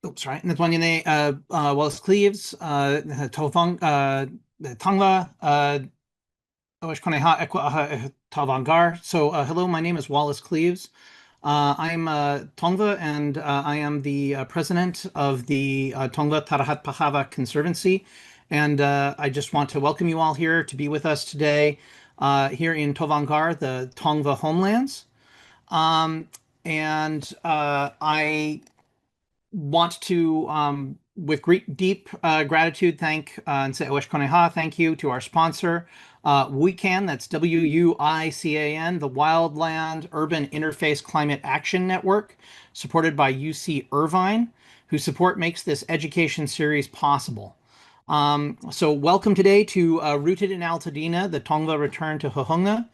Oops, sorry. Netwanyane, Wallace Cleaves, Tongva, Awashkoneha, Tavangar. So, hello, my name is Wallace Cleaves. I'm Tongva, and I am the president of the Tongva Tarahat Pahava Conservancy. And I just want to welcome you all here to be with us today here in Tovangar, the Tongva homelands. Um, and I want to, with great, deep gratitude, thank and say Oesh Koneha, thank you to our sponsor, WUICAN, that's WUICAN, the Wildland Urban Interface Climate Action Network, supported by UC Irvine, whose support makes this education series possible. So welcome today to Rooted in Altadena, the Tongva Return to Hohonga.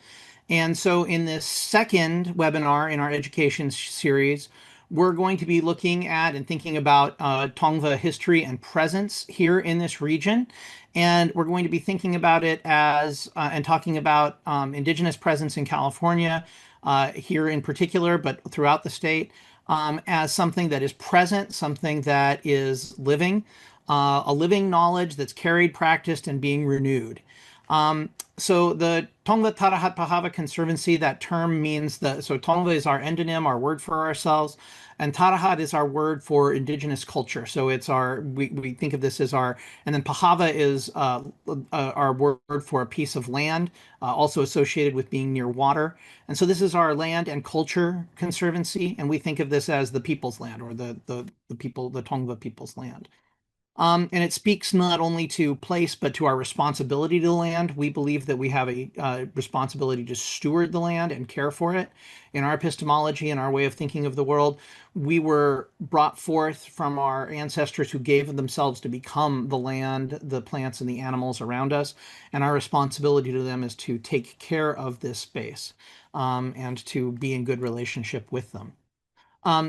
And so in this second webinar in our education series, we're going to be looking at and thinking about Tongva history and presence here in this region. And we're going to be thinking about it as, and talking about Indigenous presence in California, here in particular, but throughout the state, as something that is present, something that is living, a living knowledge that's carried, practiced, and being renewed. So the Tongva Tarahat Pahava Conservancy, that term means so Tongva is our endonym, our word for ourselves, and Tarahat is our word for indigenous culture. So it's we think of this as and then Pahava is our word for a piece of land, also associated with being near water. And so this is our land and culture conservancy, and we think of this as the people's land, or the people, the Tongva people's land. And it speaks not only to place, but to our responsibility to the land. We believe that we have a responsibility to steward the land and care for it. In our epistemology and our way of thinking of the world, we were brought forth from our ancestors who gave themselves to become the land, the plants, and the animals around us. And our responsibility to them is to take care of this space, and to be in good relationship with them.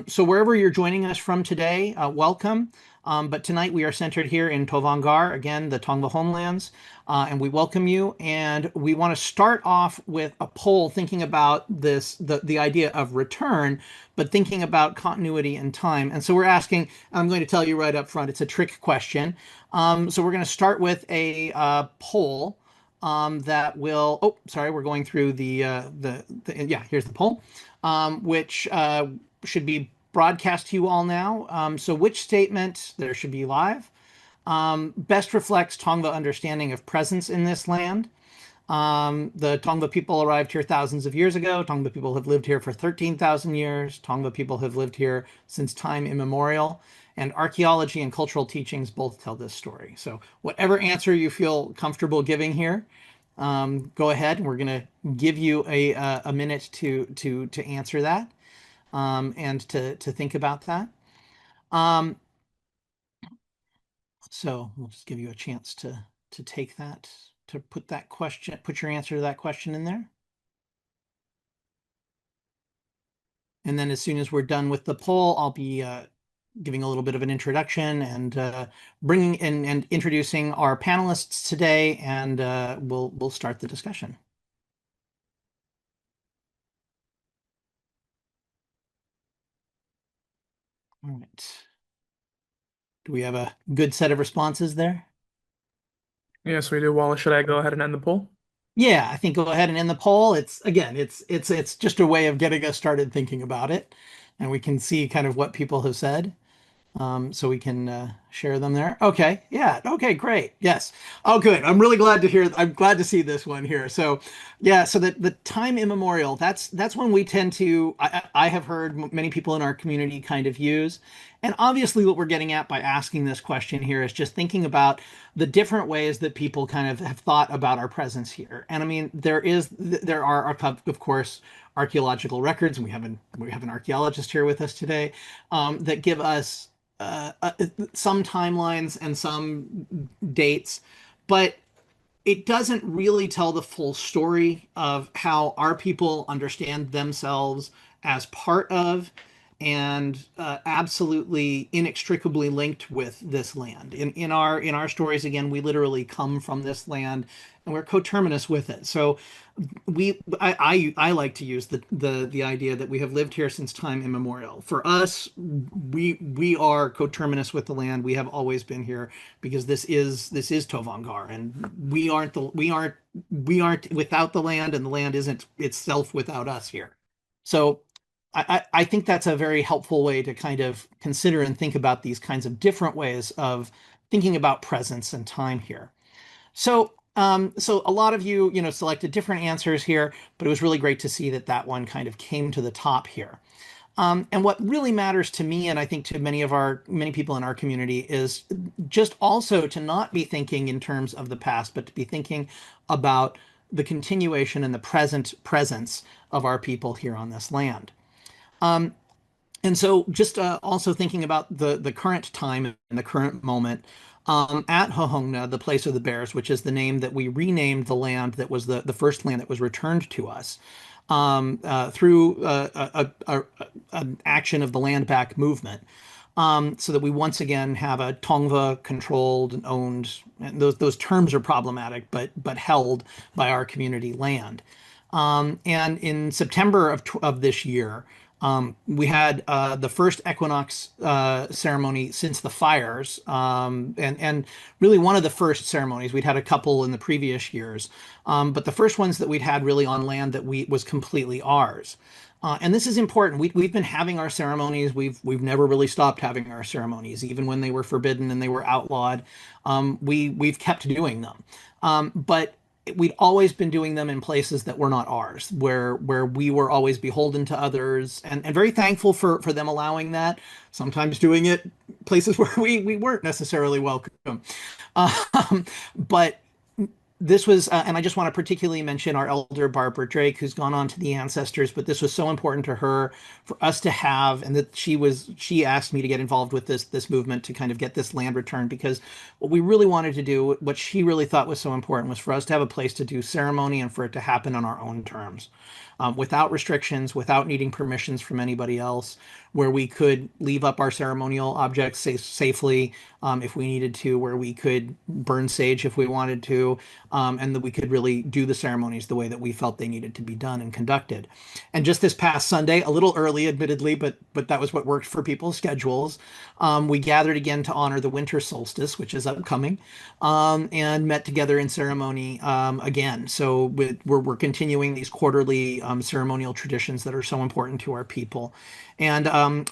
So wherever you're joining us from today, welcome. But tonight we are centered here in Tovangar, again, the Tongva homelands, and we welcome you. And we want to start off with a poll thinking about the idea of return, but thinking about continuity and time. And so we're asking, I'm going to tell you right up front, it's a trick question. So we're going to start with a poll that will, oh, sorry, we're going through yeah, here's the poll, which should be broadcast to you all now. So which statement, there should be live, best reflects Tongva understanding of presence in this land? The Tongva people arrived here thousands of years ago. Tongva people have lived here for 13,000 years. Tongva people have lived here since time immemorial. And archaeology and cultural teachings both tell this story. So whatever answer you feel comfortable giving here, go ahead. We're going to give you a minute to answer that, and to think about that. So we'll just give you a chance to take that, to put your answer to that question in there. And then as soon as we're done with the poll, I'll be giving a little bit of an introduction and bringing in and introducing our panelists today, and we'll start the discussion. All right. Do we have a good set of responses there? Yes, we do. Wallace, should I go ahead and end the poll? Yeah, I think go ahead and end the poll. It's again, it's just a way of getting us started thinking about it, and we can see kind of what people have said. So we can share them there. Okay, yeah, okay, great. Yes. Oh, good. I'm really glad to hear. I'm glad to see this one here. So, yeah, so the time immemorial. That's when we tend to. I have heard many people in our community kind of use, and obviously, what we're getting at by asking this question here is just thinking about the different ways that people kind of have thought about our presence here. And I mean, there are of course archaeological records, and we have an archaeologist here with us today, that give us some timelines and some dates, but it doesn't really tell the full story of how our people understand themselves as part of and absolutely inextricably linked with this land. In our stories, again, we literally come from this land, and we're coterminous with it. So I like to use the idea that we have lived here since time immemorial. For us, we are coterminous with the land. We have always been here because this is Tovangar, and we aren't without the land, and the land isn't itself without us here. So I think that's a very helpful way to kind of consider and think about these kinds of different ways of thinking about presence and time here. So a lot of you, selected different answers here, but it was really great to see that that one kind of came to the top here. And what really matters to me, and I think to many people in our community, is just also to not be thinking in terms of the past, but to be thinking about the continuation and the present presence of our people here on this land. And so just also thinking about the current time and the current moment at Hohongna, the place of the bears, which is the name that we renamed the land that was the first land that was returned to us through an action of the land back movement. So that we once again have a Tongva controlled and owned, and those terms are problematic, but held by our community land. And in September of this year, we had the first equinox ceremony since the fires, and really one of the first ceremonies. We'd had a couple in the previous years, but the first ones that we'd had really on land that we was completely ours. And this is important. We've been having our ceremonies. We've never really stopped having our ceremonies, even when they were forbidden and they were outlawed. We've kept doing them, but we'd always been doing them in places that were not ours, where we were always beholden to others, and very thankful for them allowing that. Sometimes doing it places where we weren't necessarily welcome. But this was, and I just want to particularly mention our elder Barbara Drake, who's gone on to the ancestors. But this was so important to her for us to have, and that she asked me to get involved with this movement to kind of get this land returned, because what we really wanted to do, what she really thought was so important, was for us to have a place to do ceremony and for it to happen on our own terms, without restrictions, without needing permissions from anybody else, where we could leave up our ceremonial objects safely if we needed to, where we could burn sage if we wanted to, and that we could really do the ceremonies the way that we felt they needed to be done and conducted. And just this past Sunday, a little early, admittedly, but that was what worked for people's schedules. We gathered again to honor the winter solstice, which is upcoming, and met together in ceremony again. So we're continuing these quarterly ceremonial traditions that are so important to our people. And our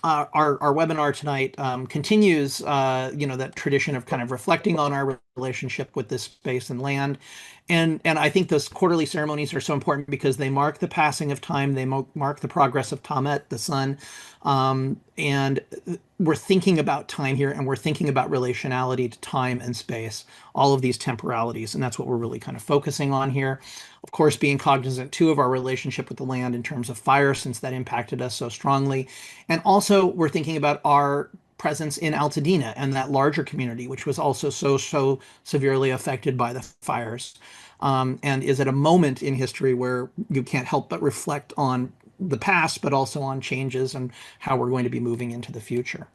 webinar tonight continues, that tradition of kind of reflecting on our relationship with this space and land. And I think those quarterly ceremonies are so important because they mark the passing of time, they mark the progress of Tamet, the sun, and we're thinking about time here, and we're thinking about relationality to time and space, all of these temporalities, and that's what we're really kind of focusing on here. Of course, being cognizant too of our relationship with the land in terms of fire, since that impacted us so strongly, and also we're thinking about our presence in Altadena and that larger community, which was also so severely affected by the fires, and is at a moment in history where you can't help but reflect on the past, but also on changes and how we're going to be moving into the future.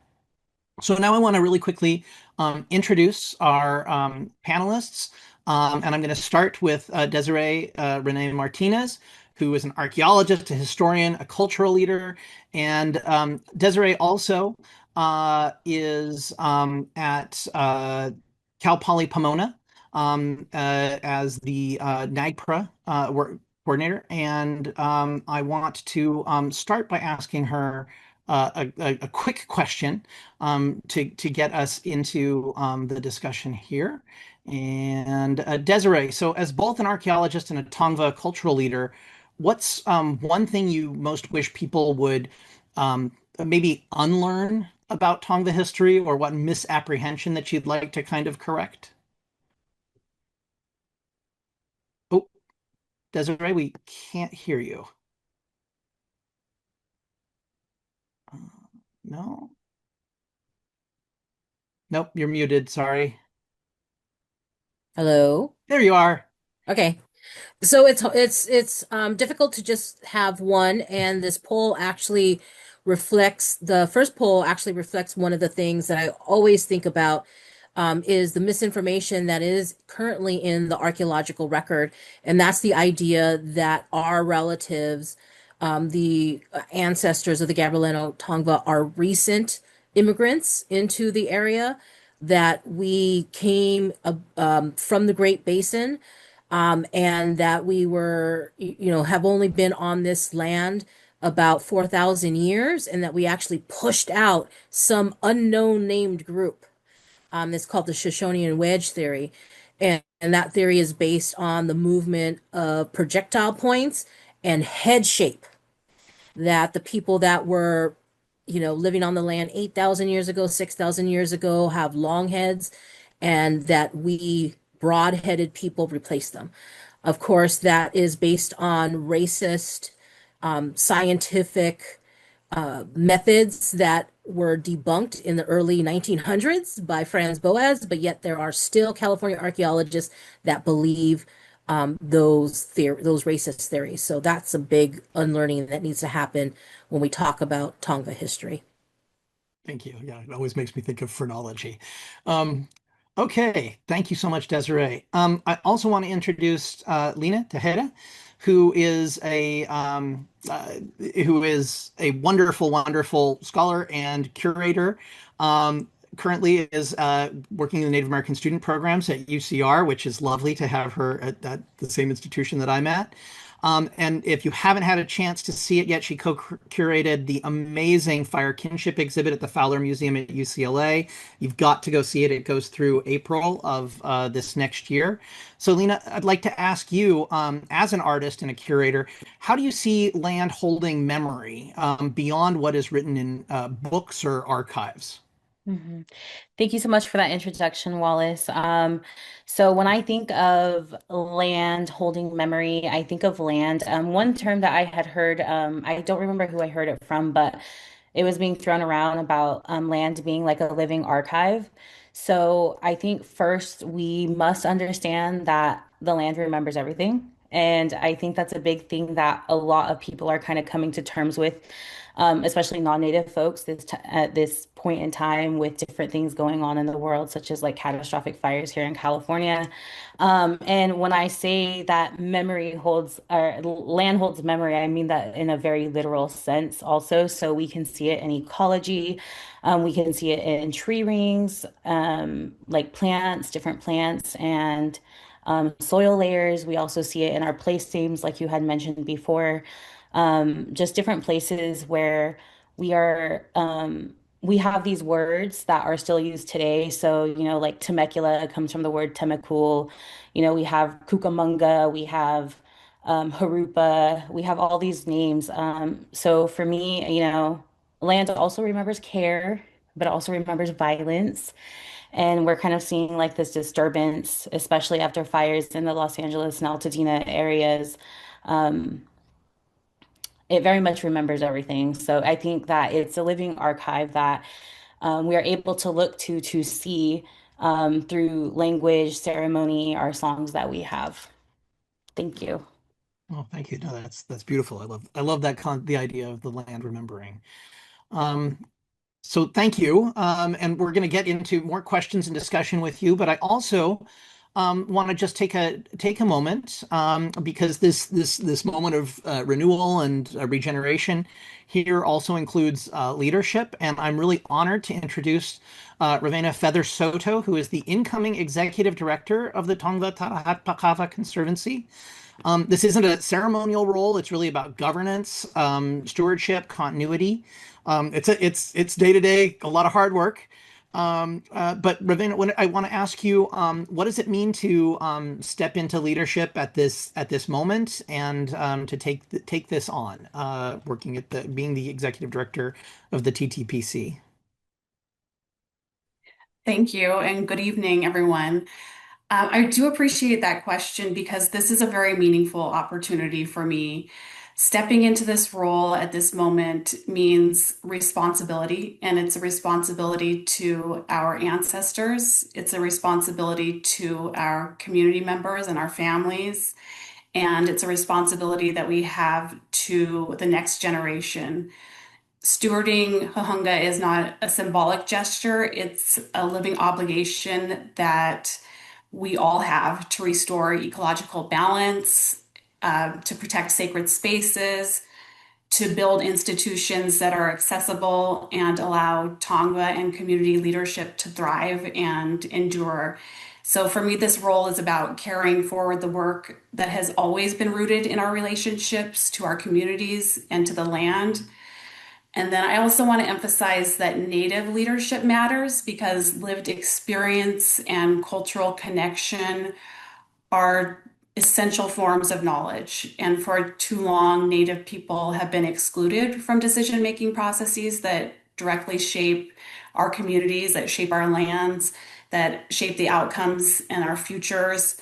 So now I want to really quickly introduce our panelists, and I'm going to start with Desireé Renee Martinez, who is an archaeologist, a historian, a cultural leader, and Desireé also is at Cal Poly Pomona as the NAGPRA coordinator, and I want to start by asking her a quick question to get us into the discussion here. And Desireé, so as both an archaeologist and a Tongva cultural leader, what's one thing you most wish people would maybe unlearn about Tongva history, or what misapprehension that you'd like to kind of correct? Oh, Desireé, we can't hear you. Uh, no? Nope, you're muted. Sorry. Hello. There you are. Okay. So it's difficult to just have one, and this poll actually reflects the first poll actually reflects one of the things that I always think about is the misinformation that is currently in the archaeological record. And that's the idea that our relatives, the ancestors of the Gabrielino Tongva, are recent immigrants into the area, that we came from the Great Basin, and that we were, have only been on this land about 4,000 years, and that we actually pushed out some unknown named group. It's called the Shoshonian wedge theory. And that theory is based on the movement of projectile points and head shape, that the people that were, living on the land 8,000 years ago, 6,000 years ago, have long heads, and that we broad-headed people replaced them. Of course, that is based on racist, scientific methods that were debunked in the early 1900s by Franz Boas, but yet there are still California archaeologists that believe those racist theories. So that's a big unlearning that needs to happen when we talk about Tongva history. Thank you. Yeah, it always makes me think of phrenology. Um, okay, thank you so much, Desiree. I also want to introduce Lina Tejeda, who is a wonderful, wonderful scholar and curator. Currently is working in the Native American student programs at UCR, which is lovely to have her at the same institution that I'm at. And if you haven't had a chance to see it yet, she co-curated the amazing Fire Kinship exhibit at the Fowler Museum at UCLA. You've got to go see it. It goes through April of this next year. So, Lina, I'd like to ask you, as an artist and a curator, how do you see land holding memory beyond what is written in books or archives? Mhm. Thank you so much for that introduction, Wallace. So when I think of land holding memory, I think of land. One term that I had heard, I don't remember who I heard it from, but it was being thrown around about land being like a living archive. So I think first we must understand that the land remembers everything. And I think that's a big thing that a lot of people are kind of coming to terms with, especially non-native folks at this point in time with different things going on in the world, such as like catastrophic fires here in California. And when I say that memory holds or land holds memory, I mean that in a very literal sense also. So we can see it in ecology. We can see it in tree rings, like plants, different plants, and soil layers. We also see it in our place names, like you had mentioned before, just different places where we are. We have these words that are still used today. So, like Temecula comes from the word Temecul. We have Cucamonga, we have Harupa, we have all these names. So for me, land also remembers care, but it also remembers violence. And we're kind of seeing like this disturbance, especially after fires in the Los Angeles and Altadena areas. Um, it very much remembers everything. So I think that it's a living archive that we are able to look to see through language, ceremony, our songs that we have. Thank you. Oh, thank you. No, that's beautiful. I love that the idea of the land remembering. Um, So thank you. And we're going to get into more questions and discussion with you, but I also want to just take a moment because this moment of renewal and regeneration here also includes leadership, and I'm really honored to introduce Ravena Feather Soto, who is the incoming executive director of the Tongva Tarahat Pakava Conservancy. This isn't a ceremonial role. It's really about governance, stewardship, continuity. It's day to day, a lot of hard work. But Ravina, I want to ask you, what does it mean to step into leadership at this moment and to take this on, working at being the executive director of the TTPC? Thank you, and good evening, everyone. I do appreciate that question because this is a very meaningful opportunity for me. Stepping into this role at this moment means responsibility, and it's a responsibility to our ancestors. It's a responsibility to our community members and our families, and it's a responsibility that we have to the next generation. stewarding Hahunga is not a symbolic gesture, it's a living obligation that we all have to restore ecological balance, to protect sacred spaces, to build institutions that are accessible and allow Tongva and community leadership to thrive and endure. So for me, this role is about carrying forward the work that has always been rooted in our relationships to our communities and to the land. And then I also want to emphasize that Native leadership matters because lived experience and cultural connection are essential forms of knowledge. And for too long, Native people have been excluded from decision-making processes that directly shape our communities, that shape our lands, that shape the outcomes and our futures.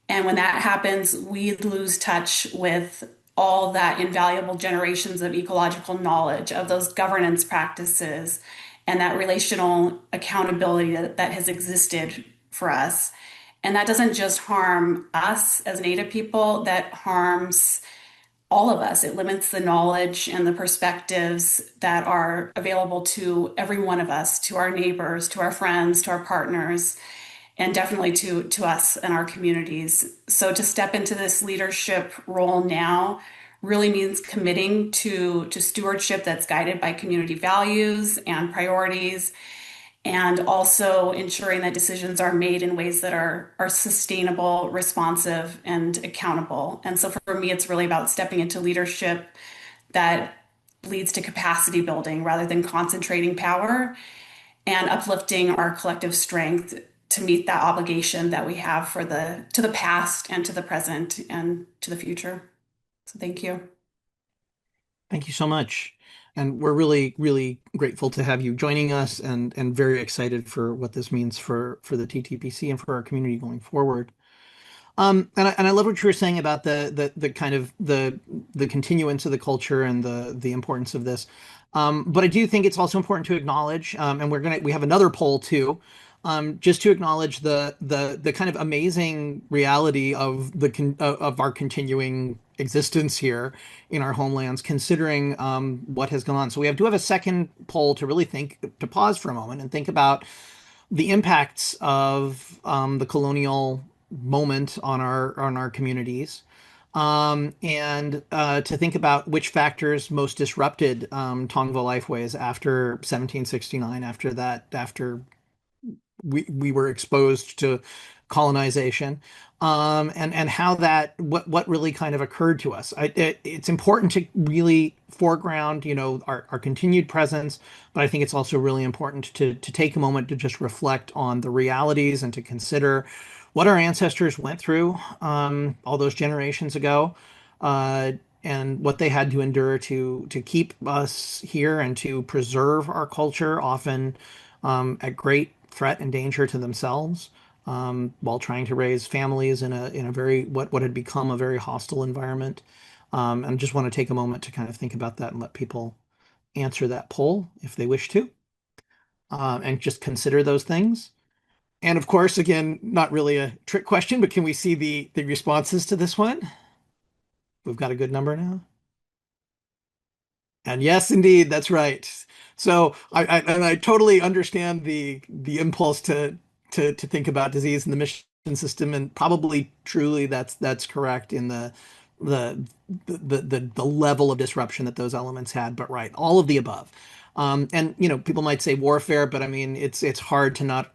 And when that happens, we lose touch with all that invaluable generations of ecological knowledge, of those governance practices, and that relational accountability that has existed for us. And that doesn't just harm us as Native people, that harms all of us. It limits the knowledge and the perspectives that are available to every one of us, to our neighbors, to our friends, to our partners, and definitely to us and our communities. So to step into this leadership role now really means committing to stewardship that's guided by community values and priorities, and also ensuring that decisions are made in ways that are sustainable, responsive, and accountable. And so for me, it's really about stepping into leadership that leads to capacity building rather than concentrating power, and uplifting our collective strength to meet that obligation that we have for to the past and to the present and to the future. So thank you. Thank you so much. And we're really, really grateful to have you joining us and very excited for what this means for the TTPC and for our community going forward. And I love what you were saying about the kind of the continuance of the culture and the importance of this. But I do think it's also important to acknowledge, and we have another poll too, just to acknowledge the kind of amazing reality of of our continuing existence here in our homelands, considering what has gone on. So do have a second poll to really to pause for a moment and think about the impacts of the colonial moment on our communities, and to think about which factors most disrupted Tongva lifeways after 1769, after we were exposed to colonization, and how what really kind of occurred to us. It's important to really foreground, our continued presence, but I think it's also really important to take a moment to just reflect on the realities and to consider what our ancestors went through all those generations ago, and what they had to endure to keep us here and to preserve our culture, often at great threat and danger to themselves, while trying to raise families in a very what had become a very hostile environment. And just want to take a moment to kind of think about that and let people answer that poll if they wish to, and just consider those things. And of course, again, not really a trick question, but can we see the responses to this one? We've got a good number now. And yes, indeed, that's right. So I totally understand the impulse to think about disease in the mission system, and probably truly that's correct in the the level of disruption that those elements had. But right, all of the above. And people might say warfare, but I mean it's hard to not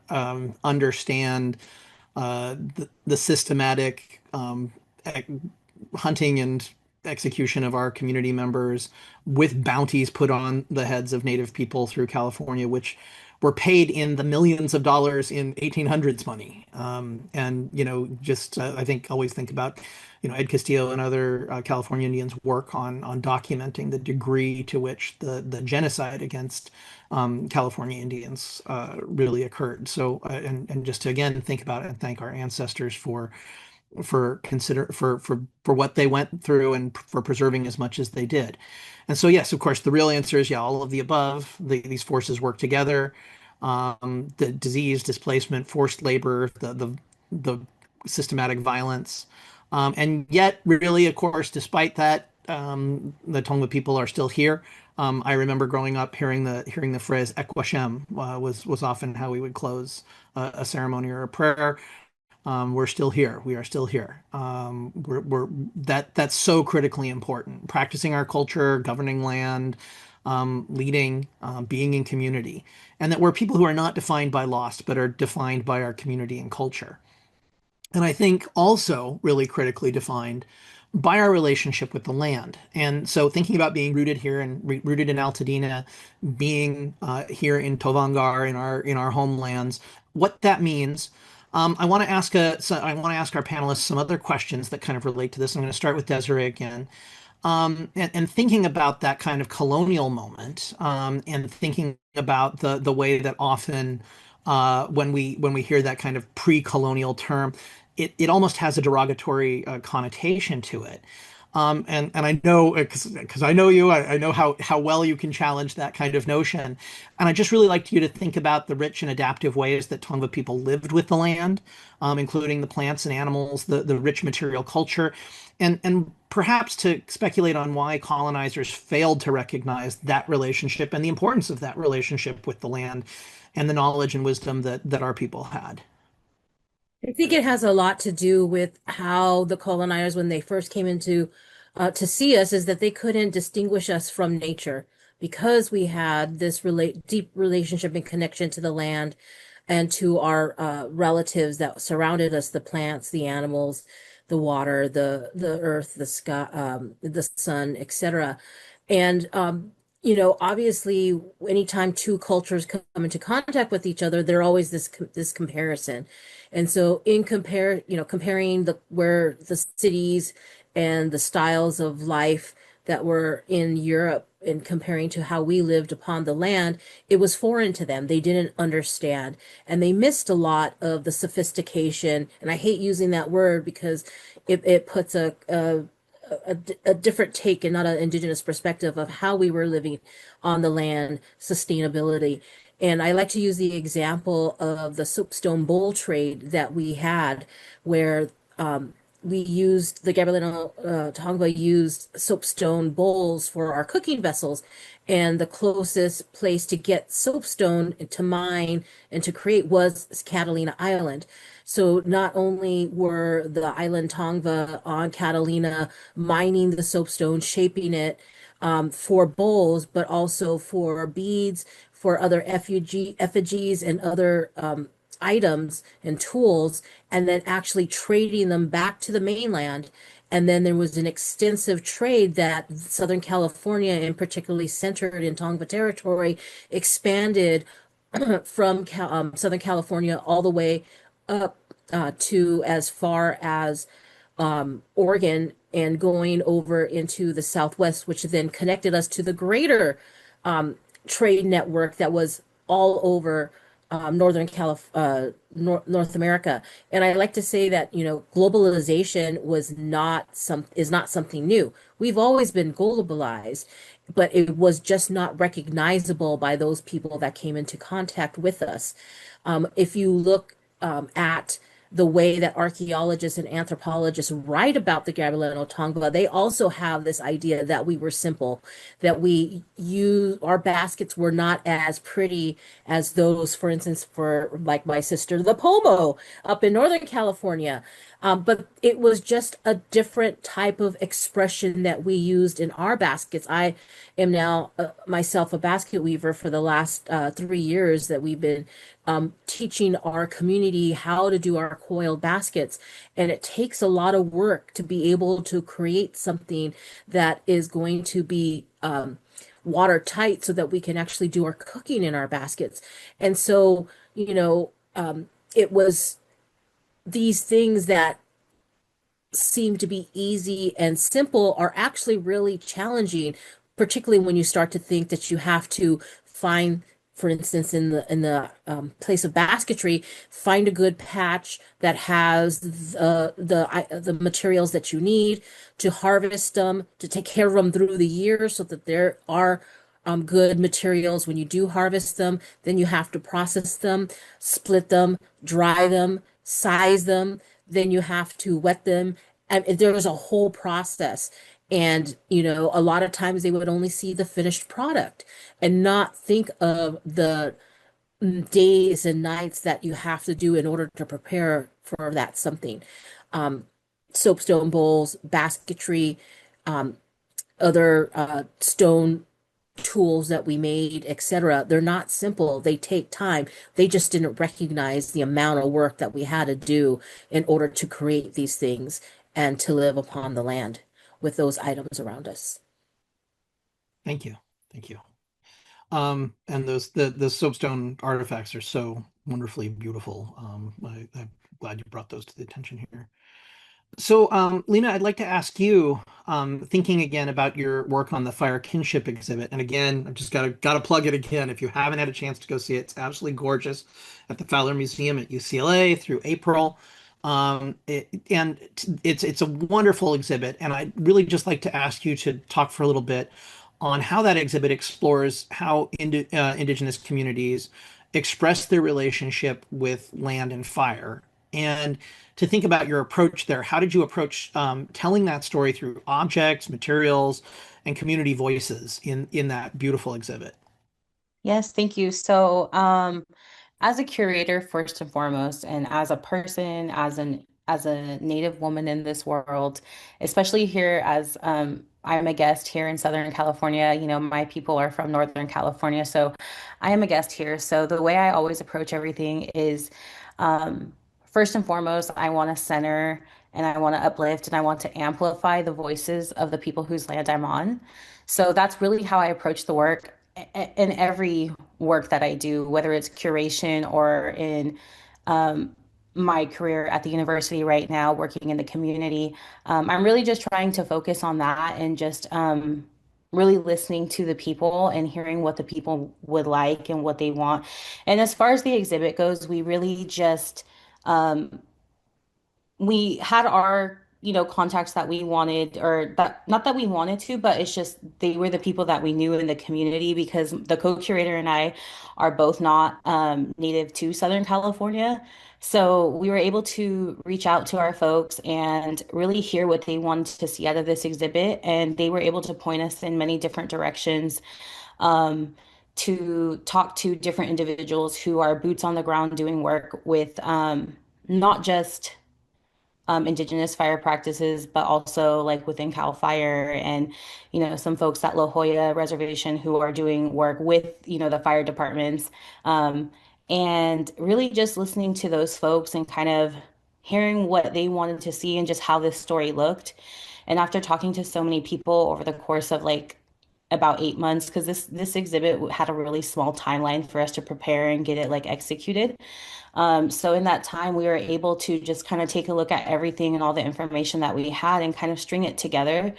understand the systematic hunting and execution of our community members, with bounties put on the heads of Native people through California, which were paid in the millions of dollars in 1800s money. And just I think always think about Ed Castillo and other California Indians' work on documenting the degree to which the genocide against California Indians really occurred. So and just to again think about it and thank our ancestors for what they went through and for preserving as much as they did. And so yes, of course, the real answer is yeah, all of the above. These forces work together. The disease, displacement, forced labor, the systematic violence, and yet really, of course, despite that, the Tongva people are still here. I remember growing up hearing the phrase "Ek Washem" was often how we would close a ceremony or a prayer. We're still here. We are still here. That's so critically important. Practicing our culture, governing land, leading, being in community, and that we're people who are not defined by lost, but are defined by our community and culture. And I think also really critically defined by our relationship with the land. And so thinking about being rooted here and rooted in Altadena, being here in Tovangar in our homelands, what that means. I want to ask I want to ask our panelists some other questions that kind of relate to this. I'm going to start with Desireé again. And thinking about that kind of colonial moment, and thinking about the way that often when we hear that kind of pre-colonial term, it almost has a derogatory connotation to it. And I know because I know you, I know how well you can challenge that kind of notion. And I just really like you to think about the rich and adaptive ways that Tongva people lived with the land, including the plants and animals, the rich material culture, and perhaps to speculate on why colonizers failed to recognize that relationship and the importance of that relationship with the land and the knowledge and wisdom that our people had. I think it has a lot to do with how the colonizers, when they first came into to see us, is that they couldn't distinguish us from nature because we had this deep relationship and connection to the land and to our relatives that surrounded us, the plants, the animals, the water, the earth, the sky, the sun, etc. And obviously, anytime two cultures come into contact with each other, there always this comparison. And so comparing where the cities and the styles of life that were in Europe and comparing to how we lived upon the land, it was foreign to them. They didn't understand, and they missed a lot of the sophistication. And I hate using that word because it puts a different take and not an indigenous perspective of how we were living on the land, sustainability. And I like to use the example of the soapstone bowl trade that we had, where we used the Gabrielino Tongva used soapstone bowls for our cooking vessels, and the closest place to get soapstone to mine and to create was Catalina Island. So not only were the island Tongva on Catalina mining the soapstone, shaping it for bowls, but also for beads, for other effigies and other items and tools, and then actually trading them back to the mainland. And then there was an extensive trade that Southern California, and particularly centered in Tongva territory, expanded from Southern California all the way up to as far as Oregon, and going over into the Southwest, which then connected us to the greater trade network that was all over North America. And I like to say that, globalization is not something new. We've always been globalized, but it was just not recognizable by those people that came into contact with us. If you look at the way that archaeologists and anthropologists write about the Gabrielino Tongva, they also have this idea that we were simple, that our baskets were not as pretty as those, for instance, for like my sister, the Pomo up in Northern California. But it was just a different type of expression that we used in our baskets. I am now myself a basket weaver for the last 3 years that we've been teaching our community how to do our coiled baskets. And it takes a lot of work to be able to create something that is going to be watertight so that we can actually do our cooking in our baskets. And so, it was these things that seem to be easy and simple are actually really challenging, particularly when you start to think that you have to find, for instance, in the place of basketry, find a good patch that has the materials that you need to harvest them, to take care of them through the year, so that there are good materials when you do harvest them. Then you have to process them, split them, dry them, size them. Then you have to wet them, and there was a whole process. And, you know, a lot of times they would only see the finished product and not think of the days and nights that you have to do in order to prepare for that something. Um, Soapstone bowls, basketry, um, other stone tools that we made, etc. They're not simple. They take time. They just didn't recognize the amount of work that we had to do in order to create these things and to live upon the land with those items around us. Thank you. Thank you. And the soapstone artifacts are so wonderfully beautiful. I'm glad you brought those to the attention here. So, Lina, I'd like to ask you, thinking again about your work on the Fire Kinship exhibit, and again, I've just gotta plug it again. If you haven't had a chance to go see it, it's absolutely gorgeous at the Fowler Museum at UCLA through April. It's a wonderful exhibit, and I'd really just like to ask you to talk for a little bit on how that exhibit explores how indigenous communities express their relationship with land and fire. And to think about your approach there, how did you approach telling that story through objects, materials, and community voices in that beautiful exhibit? Yes, thank you. So, as a curator, first and foremost, and as a person, as a Native woman in this world, especially here as I'm a guest here in Southern California. You know, my people are from Northern California, so I am a guest here. So the way I always approach everything is, um, first and foremost, I want to center and I want to uplift and I want to amplify the voices of the people whose land I'm on. So that's really how I approach the work in every work that I do, whether it's curation or in um, my career at the university right now, working in the community. I'm really just trying to focus on that and just really listening to the people and hearing what the people would like and what they want. And as far as the exhibit goes, we really just um, we had our, you know, contacts that we wanted, or that not that we wanted to, but it's just they were the people that we knew in the community because the co-curator and I are both not native to Southern California. So we were able to reach out to our folks and really hear what they wanted to see out of this exhibit. And they were able to point us in many different directions, um, to talk to different individuals who are boots on the ground doing work with not just indigenous fire practices, but also like within Cal Fire and, you know, some folks at La Jolla Reservation who are doing work with, you know, the fire departments. Um, and really just listening to those folks and kind of hearing what they wanted to see and just how this story looked. And after talking to so many people over the course of like about 8 months, because this exhibit had a really small timeline for us to prepare and get it like executed. So in that time, we were able to just kind of take a look at everything and all the information that we had and kind of string it together.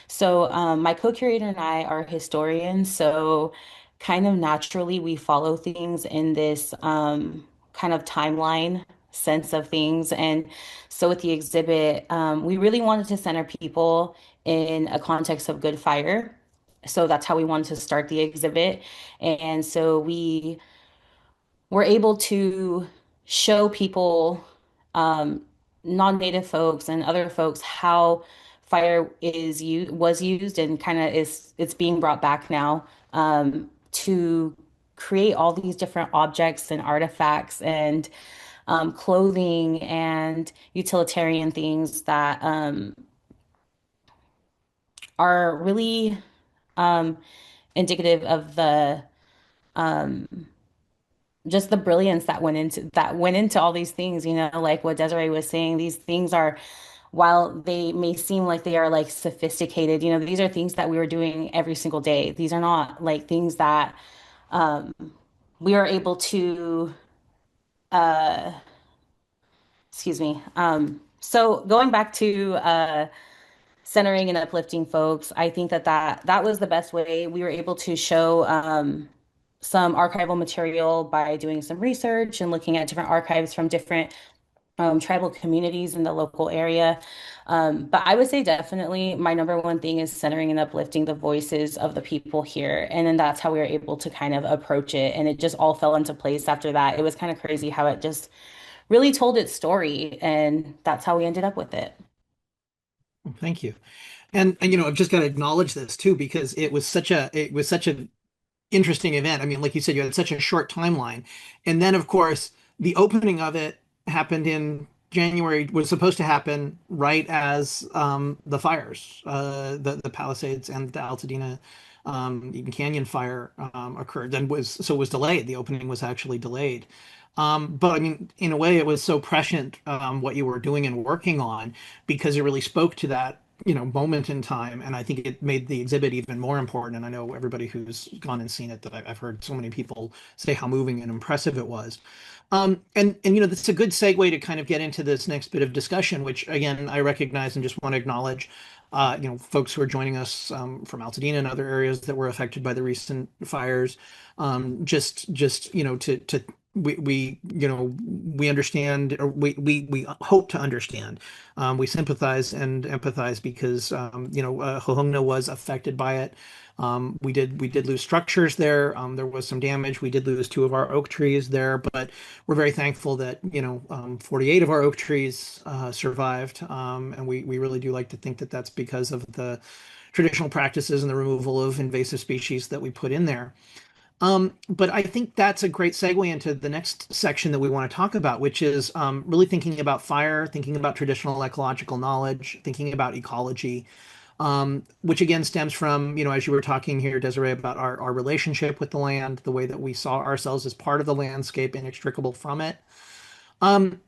So my co-curator and I are historians, so kind of naturally we follow things in this kind of timeline sense of things. And so with the exhibit, we really wanted to center people in a context of good fire. So that's how we wanted to start the exhibit. And so we we're able to show people, um, non-native folks and other folks how fire is was used and kind of is it's being brought back now, to create all these different objects and artifacts and clothing and utilitarian things that are really um, indicative of the just the brilliance that went into all these things, you know, like what Desiree was saying, these things are, while they may seem like they are like sophisticated, you know, these are things that we were doing every single day. These are not like things that we are able to excuse me. So going back to centering and uplifting folks, I think that was the best way. We were able to show some archival material by doing some research and looking at different archives from different tribal communities in the local area. But I would say definitely my number one thing is centering and uplifting the voices of the people here. And then that's how we were able to kind of approach it. And it just all fell into place after that. It was kind of crazy how it just really told its story. And that's how we ended up with it. Thank you. And I've just got to acknowledge this too, because it was such an interesting event. I mean, like you said, you had such a short timeline. And then, of course, the opening of it happened in January, was supposed to happen right as the fires, the Palisades and the Altadena Eden Canyon fire occurred. Then was delayed. The opening was actually delayed. But I mean, in a way, it was so prescient what you were doing and working on, because it really spoke to that, moment in time. And I think it made the exhibit even more important. And I know everybody who's gone and seen it, that I've heard so many people say how moving and impressive it was. And that's a good segue to kind of get into this next bit of discussion, which again I recognize and just want to acknowledge, folks who are joining us from Altadena and other areas that were affected by the recent fires. Just to we understand, or we hope to understand. We sympathize and empathize, because Hohungna was affected by it. We did lose structures there. There was some damage. We did lose two of our oak trees there, but we're very thankful that 48 of our oak trees survived. And we really do like to think that that's because of the traditional practices and the removal of invasive species that we put in there. But I think that's a great segue into the next section that we want to talk about, which is really thinking about fire, thinking about traditional ecological knowledge, thinking about ecology, which again stems from, as you were talking here, Desireé, about our relationship with the land, the way that we saw ourselves as part of the landscape, inextricable from it. And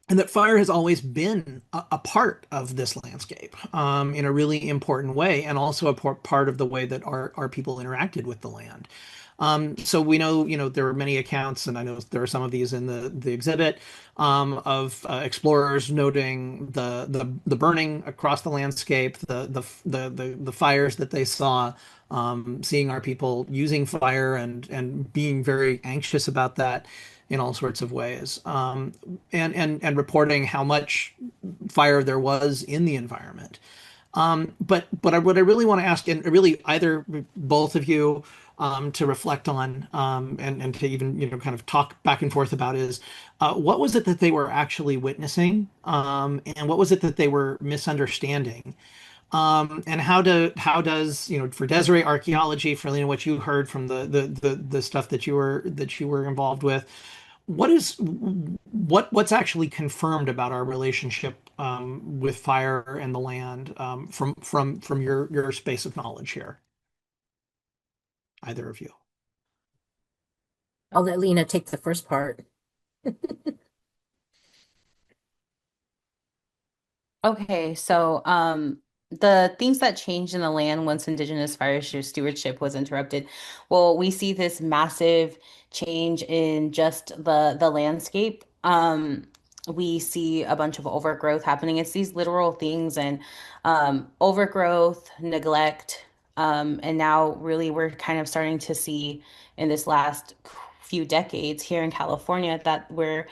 that fire has always been a part of this landscape in a really important way, and also a part of the way that our people interacted with the land. So we know, there are many accounts, and I know there are some of these in the exhibit, of explorers noting the burning across the landscape, the fires that they saw, seeing our people using fire and being very anxious about that in all sorts of ways, and reporting how much fire there was in the environment. What I really want to ask, and really either both of you, to reflect on, and to even kind of talk back and forth about, is what was it that they were actually witnessing, and what was it that they were misunderstanding, and how does for Desireé, archaeology, for Lina, what you heard from the stuff that you were involved with, what's actually confirmed about our relationship with fire and the land, from your space of knowledge here, either of you. I'll let Lina take the first part. Okay, so the things that changed in the land once Indigenous fire stewardship was interrupted. Well, we see this massive change in just the landscape. We see a bunch of overgrowth happening. It's these literal things, and overgrowth, neglect, and now really we're kind of starting to see in this last few decades here in California that we're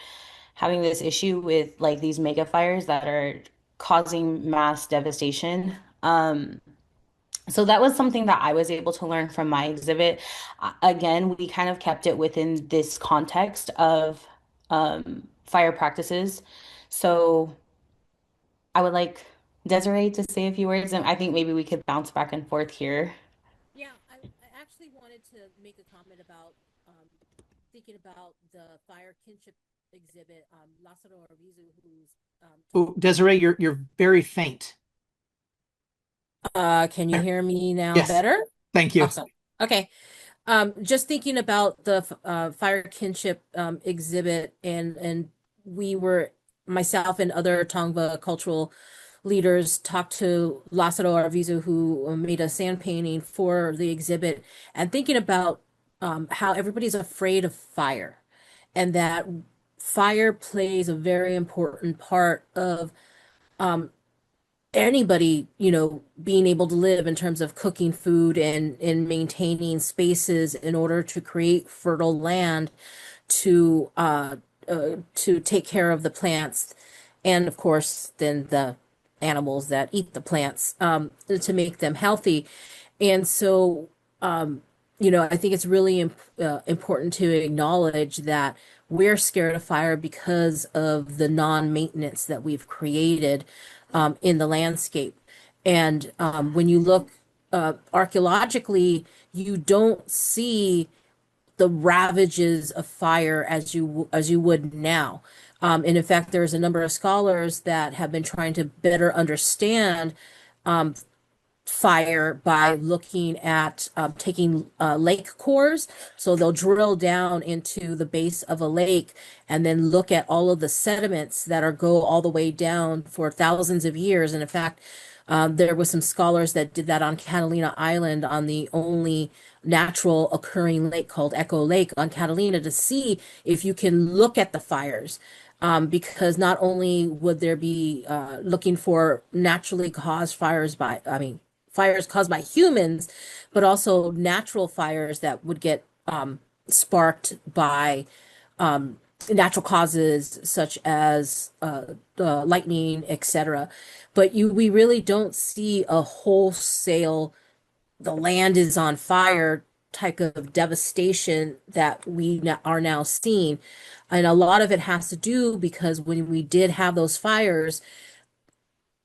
having this issue with like these mega fires that are causing mass devastation. So that was something that I was able to learn from my exhibit. Again, we kind of kept it within this context of fire practices. So I would like Desiree to say a few words, and I think maybe we could bounce back and forth here. Yeah, I actually wanted to make a comment about thinking about the fire kinship exhibit, Lázaro Arvizu, who's Oh, Desireé, you're very faint. can you hear me now Yes, better? thank you. Awesome. Okay. Just thinking about the fire kinship exhibit, and we were, myself and other Tongva cultural leaders talked to Lázaro Arvizu, who made a sand painting for the exhibit, and thinking about how everybody's afraid of fire, and that fire plays a very important part of anybody, being able to live, in terms of cooking food and maintaining spaces in order to create fertile land to take care of the plants, and of course then the animals that eat the plants, to make them healthy. And so, I think it's really important to acknowledge that we're scared of fire because of the non-maintenance that we've created in the landscape. And when you look archaeologically, you don't see the ravages of fire as you would now. And in fact, there's a number of scholars that have been trying to better understand fire by looking at taking lake cores. So they'll drill down into the base of a lake and then look at all of the sediments that are go all the way down for thousands of years. And in fact, there was some scholars that did that on Catalina Island on the only natural occurring lake called Echo Lake on Catalina to see if you can look at the fires. Because not only would there be looking for naturally caused fires by, I mean, fires caused by humans, but also natural fires that would get sparked by natural causes such as lightning, etc. But we really don't see a wholesale, the land is on fire type of devastation that are now seeing. And a lot of it has to do because when we did have those fires,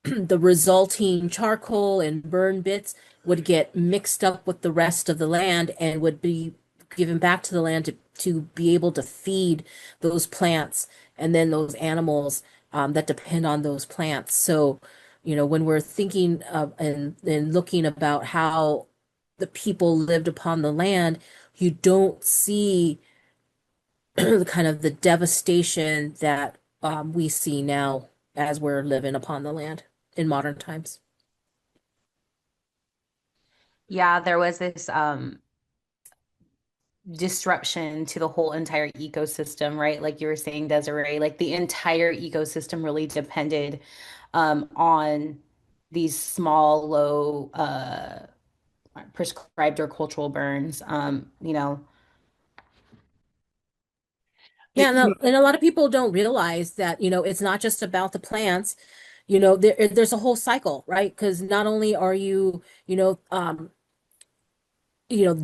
the resulting charcoal and burn bits would get mixed up with the rest of the land and would be given back to the land to be able to feed those plants and then those animals that depend on those plants. So, when we're thinking of and looking about how the people lived upon the land, you don't see the kind of the devastation that we see now as we're living upon the land in modern times. Yeah, there was this disruption to the whole entire ecosystem, right? Like you were saying, Desiree, like the entire ecosystem really depended on these small, low prescribed or cultural burns. Yeah, no, and a lot of people don't realize that, it's not just about the plants. There's a whole cycle, right? Because not only are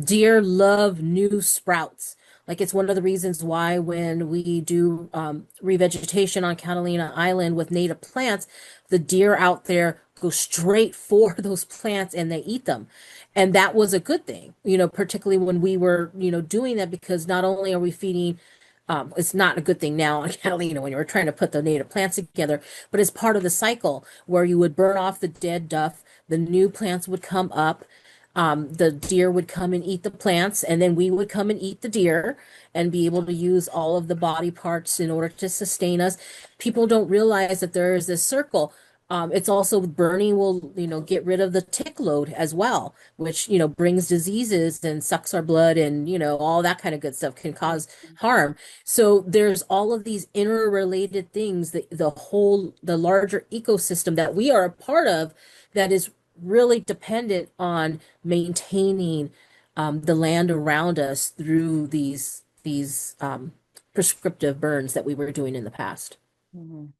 deer love new sprouts. Like it's one of the reasons why when we do revegetation on Catalina Island with native plants, the deer out there go straight for those plants and they eat them. And that was a good thing, particularly when we were, doing that because not only are we feeding it's not a good thing now on Catalina when you were trying to put the native plants together, but it's part of the cycle where you would burn off the dead duff, the new plants would come up, the deer would come and eat the plants, and then we would come and eat the deer and be able to use all of the body parts in order to sustain us. People don't realize that there is this circle. It's also burning will, get rid of the tick load as well, which, brings diseases and sucks our blood and, all that kind of good stuff can cause harm. So there's all of these interrelated things, the larger ecosystem that we are a part of that is really dependent on maintaining the land around us through these prescriptive burns that we were doing in the past. Mhm.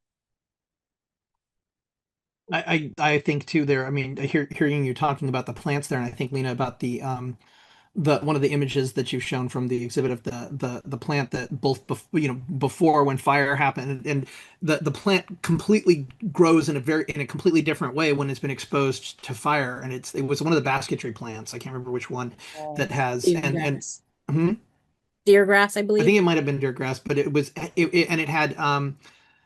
I think too there. I mean, hearing you talking about the plants there, and I think Lina about the one of the images that you've shown from the exhibit of the plant that before when fire happened, and the plant completely grows in a completely different way when it's been exposed to fire, and it was one of the basketry plants. I can't remember which one that has and Mhm. Deer grass, I I believe. think it might have been deer grass, but it had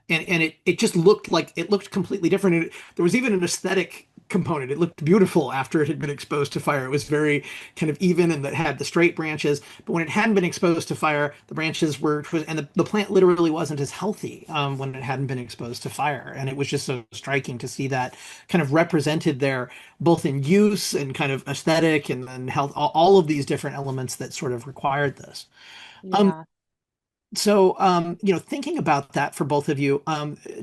and it just looked like it looked completely different. There was even an aesthetic component. It looked beautiful after it had been exposed to fire. It was very kind of even and that had the straight branches. But when it hadn't been exposed to fire, the branches and the plant literally wasn't as healthy when it hadn't been exposed to fire. And it was just so striking to see that kind of represented there, both in use and kind of aesthetic and then health, all of these different elements that sort of required this. Um, Yeah. so, thinking about that for both of you,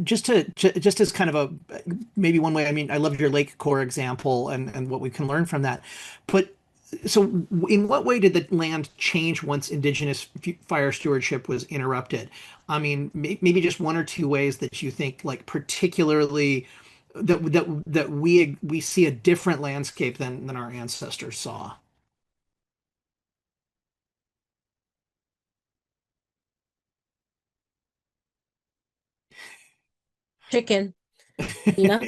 just as kind of a maybe one way. I mean, I love your lake core example and what we can learn from that. But so, in what way did the land change once indigenous fire stewardship was interrupted? I mean, maybe just one or two ways that you think, like particularly that we see a different landscape than our ancestors saw. Chicken. Lina,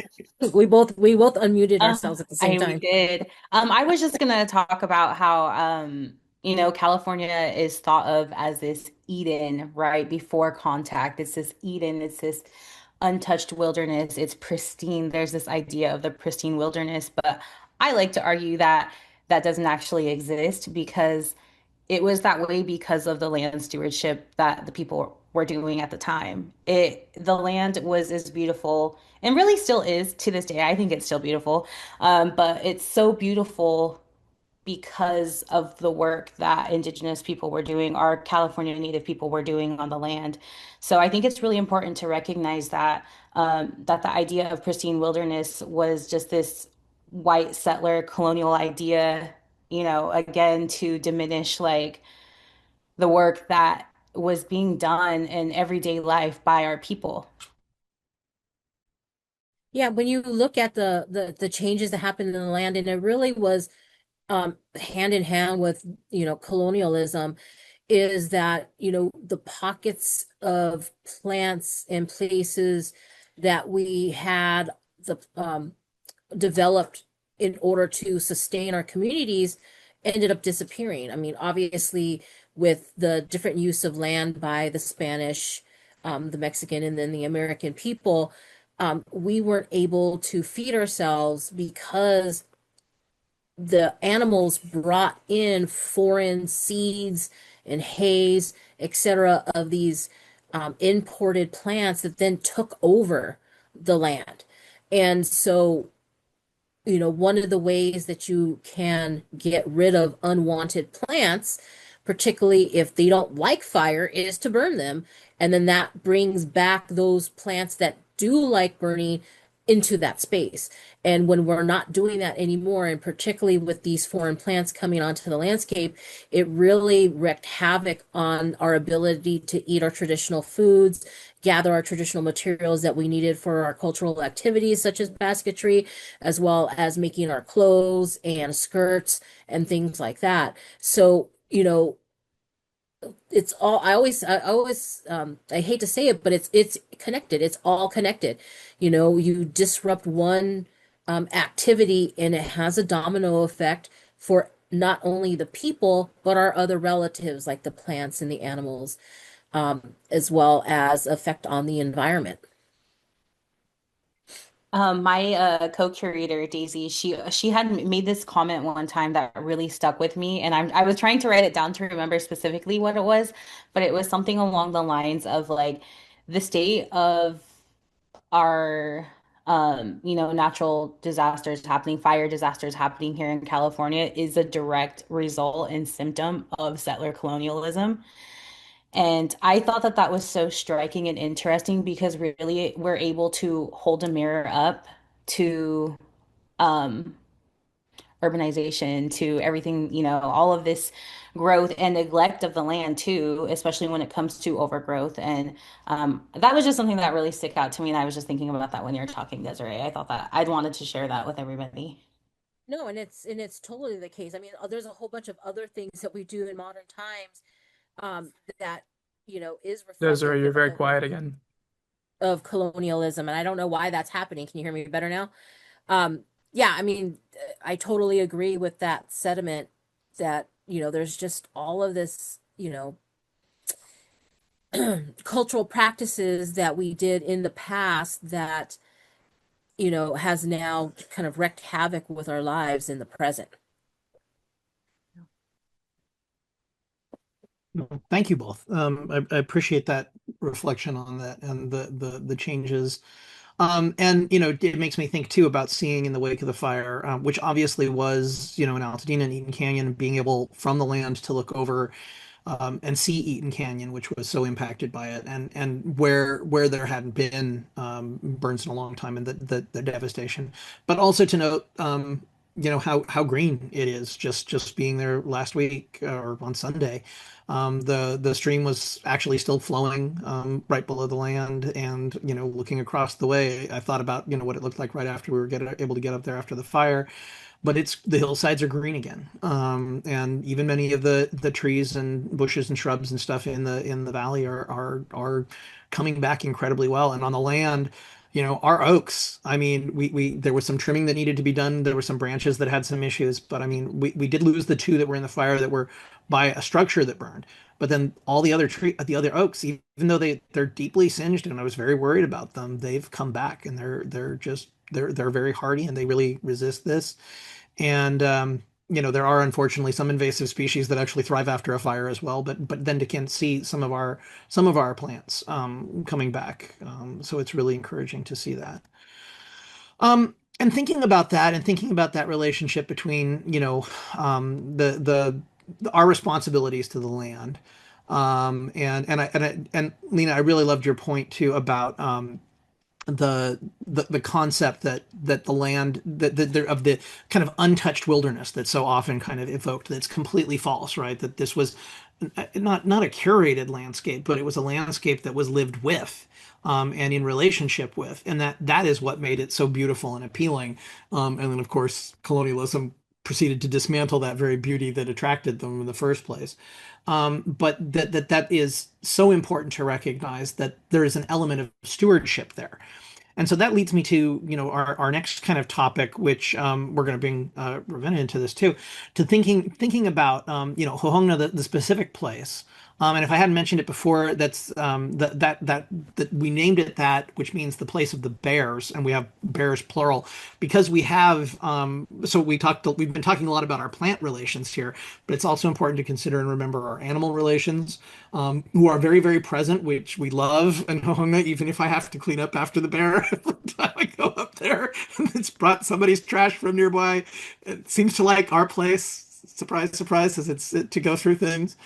we both unmuted ourselves at the same We time. did. I was just gonna talk about how California is thought of as this Eden, right? Before contact. It's this Eden, it's this untouched wilderness, it's pristine. There's this idea of the pristine wilderness, but I like to argue that that doesn't actually exist because it was that way because of the land stewardship that the people were doing at the time. The land was as beautiful and really still is to this day. I think it's still beautiful. But it's so beautiful because of the work that indigenous people were doing, our California Native people were doing on the land. So I think it's really important to recognize that that the idea of pristine wilderness was just this white settler colonial idea, again to diminish like the work that was being done in everyday life by our people. Yeah, when you look at the changes that happened in the land, and it really was hand in hand with, colonialism, is that, the pockets of plants and places that we had the developed in order to sustain our communities ended up disappearing. I mean, obviously, with the different use of land by the Spanish, the Mexican, and then the American people, we weren't able to feed ourselves because the animals brought in foreign seeds and hays, etc., of these imported plants that then took over the land. And so, one of the ways that you can get rid of unwanted plants, particularly if they don't like fire, is to burn them. And then that brings back those plants that do like burning into that space. And when we're not doing that anymore, and particularly with these foreign plants coming onto the landscape, it really wreaked havoc on our ability to eat our traditional foods, gather our traditional materials that we needed for our cultural activities, such as basketry, as well as making our clothes and skirts and things like that. So, it's all I hate to say it, but it's connected. It's all connected. You disrupt one activity and it has a domino effect for not only the people, but our other relatives, like the plants and the animals, as well as effect on the environment. My co-curator Daisy, she had made this comment one time that really stuck with me, and I was trying to write it down to remember specifically what it was, but it was something along the lines of like the state of our natural disasters happening, fire disasters happening here in California is a direct result and symptom of settler colonialism. And I thought that that was so striking and interesting because really we're able to hold a mirror up to um, urbanization, to everything, all of this growth and neglect of the land too, especially when it comes to overgrowth. And that was just something that really stuck out to me. And I was just thinking about that when you were talking, Desiree. I thought that I'd wanted to share that with everybody. No, and it's totally the case. I mean, there's a whole bunch of other things that we do in modern times that is Desiree, reflective you're very quiet again. of colonialism, and I don't know why that's happening. Can you hear me better now? Yeah, I mean, I totally agree with that sentiment that, there's just all of this, cultural practices that we did in the past that, has now kind of wreaked havoc with our lives in the present. Thank you both. I appreciate that reflection on that and the changes. And it makes me think too about seeing in the wake of the fire, which obviously was, in Altadena and Eaton Canyon, being able from the land to look over and see Eaton Canyon, which was so impacted by it, and where there hadn't been burns in a long time, and the devastation. But also to note, how green it is. Just being there last week or on Sunday, the stream was actually still flowing right below the land, and looking across the way, I thought about what it looked like right after we were able to get up there after the fire, but it's the hillsides are green again, and even many of the trees and bushes and shrubs and stuff in the valley are coming back incredibly well. And on the land, our oaks, I mean, we there was some trimming that needed to be done. There were some branches that had some issues, but I mean, we did lose the two that were in the fire that were by a structure that burned. But then all the other oaks, even though they're deeply singed, and I was very worried about them, they've come back and they're very hardy and they really resist this. And there are unfortunately some invasive species that actually thrive after a fire as well. But then to can see some of our plants coming back, so it's really encouraging to see that. And thinking about that and thinking about that relationship between our responsibilities to the land. And Lina, I really loved your point too about the concept that the land that of the kind of untouched wilderness that's so often kind of evoked, that's completely false, right? That this was not a curated landscape, but it was a landscape that was lived with, and in relationship with, and that is what made it so beautiful and appealing. And then of course colonialism proceeded to dismantle that very beauty that attracted them in the first place. But that is so important to recognize that there is an element of stewardship there. And so that leads me to, our next kind of topic, which we're going to bring Ravena into this too, to thinking about, Hohongna, the specific place. And if I hadn't mentioned it before, that's that we named it that, which means the place of the bears, and we have bears plural because we have. So we've been talking a lot about our plant relations here, but it's also important to consider and remember our animal relations, who are very, very present, which we love. And Hohonga, even if I have to clean up after the bear every time I go up there, it's brought somebody's trash from nearby. It seems to like our place. Surprise, surprise, as it's to go through things.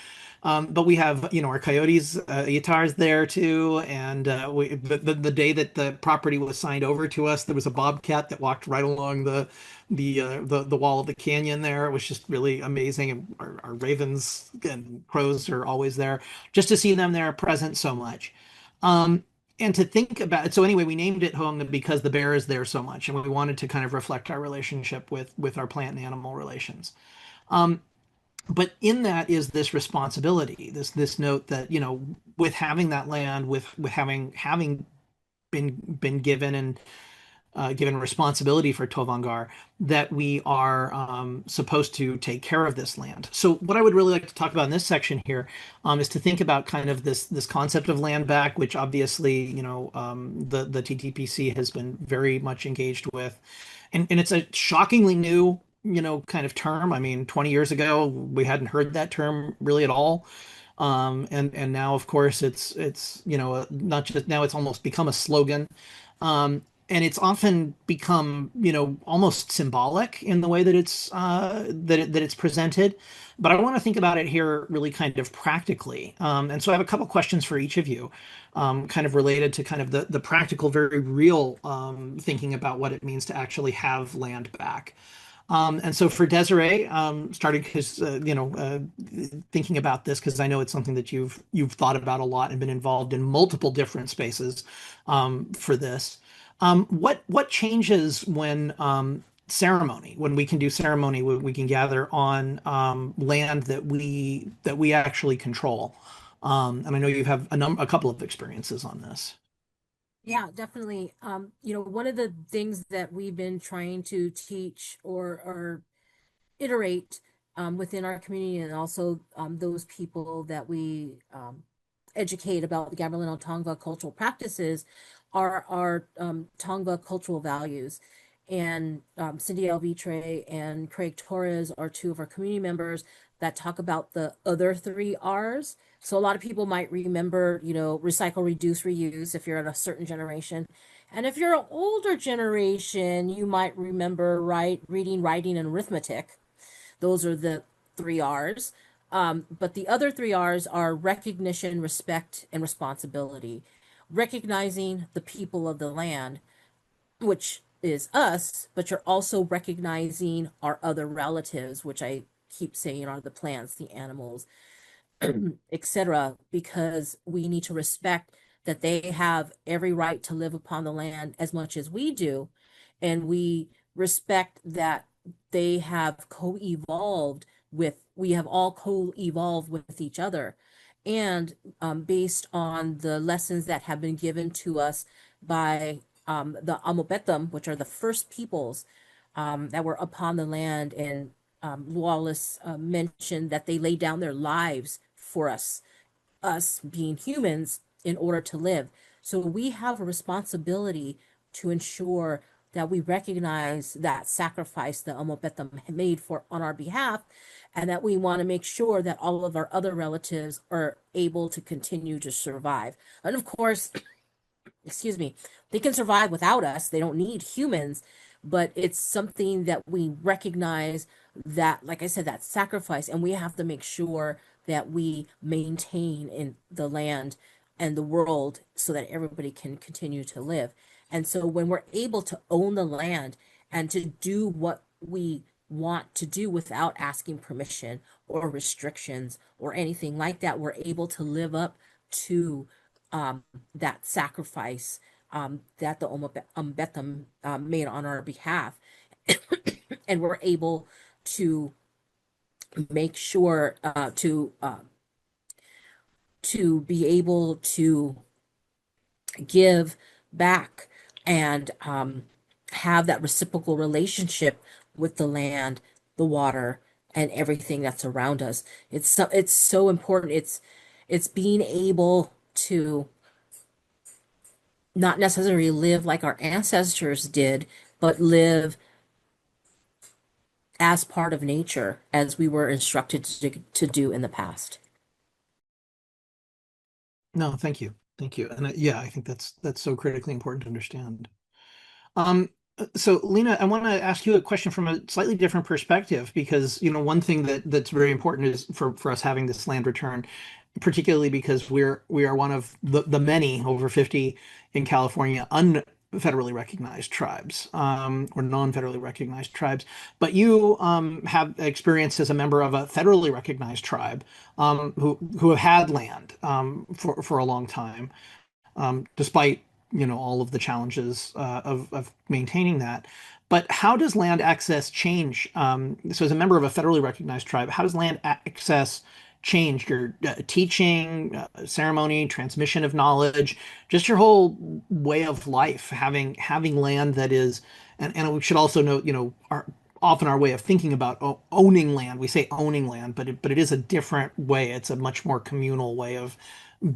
But we have, our coyotes, Itar's there too, and the day that the property was signed over to us, there was a bobcat that walked right along the wall of the canyon there. It was just really amazing, and our ravens and crows are always there. Just to see them there present so much. And to think about it, so anyway, we named it Hong because the bear is there so much, and we wanted to kind of reflect our relationship with our plant and animal relations. But in that is this responsibility, this note that, with having that land, with having been given and given responsibility for Tovangar, that we are supposed to take care of this land. So what I would really like to talk about in this section here, is to think about kind of this concept of land back, which obviously, the TTPC has been very much engaged with. And it's a shockingly new, kind of term. I mean, 20 years ago, we hadn't heard that term really at all. And now, of course, it's not just now, it's almost become a slogan. And it's often become, almost symbolic in the way that it's presented. But I want to think about it here really kind of practically. And so I have a couple questions for each of you, kind of related to kind of the practical, very real thinking about what it means to actually have land back. And so for Desireé, starting because thinking about this, because I know it's something that you've thought about a lot and been involved in multiple different spaces for this. What changes when ceremony, when we can do ceremony, when we can gather on land that we actually control? And I know you have a couple of experiences on this. Yeah, definitely. One of the things that we've been trying to teach or iterate within our community, and also those people that we educate about the Gabrielino Tongva cultural practices, are our Tongva cultural values. And Cindy Alvitre and Craig Torres are two of our community members that talk about the other three R's. So a lot of people might remember, recycle, reduce, reuse if you're at a certain generation. And if you're an older generation, you might remember reading, writing, and arithmetic. Those are the three R's. But the other three R's are recognition, respect, and responsibility. Recognizing the people of the land, which is us, but you're also recognizing our other relatives, which I keep saying are the plants, the animals, etc., because we need to respect that they have every right to live upon the land as much as we do. And we respect that they have we have all co-evolved with each other. And based on the lessons that have been given to us by the Amobetam, which are the first peoples that were upon the land. And Wallace mentioned that they laid down their lives for us being humans in order to live. So we have a responsibility to ensure that we recognize that sacrifice that Amobetam made for on our behalf, and that we want to make sure that all of our other relatives are able to continue to survive. And of course, excuse me, they can survive without us. They don't need humans, but it's something that we recognize that, like I said, that sacrifice, and we have to make sure that we maintain in the land and the world so that everybody can continue to live. And so when we're able to own the land and to do what we want to do without asking permission or restrictions or anything like that, we're able to live up to that sacrifice that the Umbetam made on our behalf. And we're able to make sure to be able to give back and have that reciprocal relationship with the land, the water, and everything that's around us. It's so important. It's being able to not necessarily live like our ancestors did, but live as part of nature as we were instructed to do in the past. No, thank you. Thank you. And yeah, I think that's so critically important to understand. So Lina, I want to ask you a question from a slightly different perspective, because one thing that's very important is for us having this land return, particularly because we are one of the many, over 50 in California, unfederally recognized tribes, or non-federally recognized tribes. But you have experience as a member of a federally recognized tribe, who have had land for a long time, despite all of the challenges of maintaining that. But how does land access change? So, as a member of a federally recognized tribe, how does land access change your teaching, ceremony, transmission of knowledge, just your whole way of life, having land that is, and we should also note, often our way of thinking about owning land. We say owning land, but it is a different way. It's a much more communal way of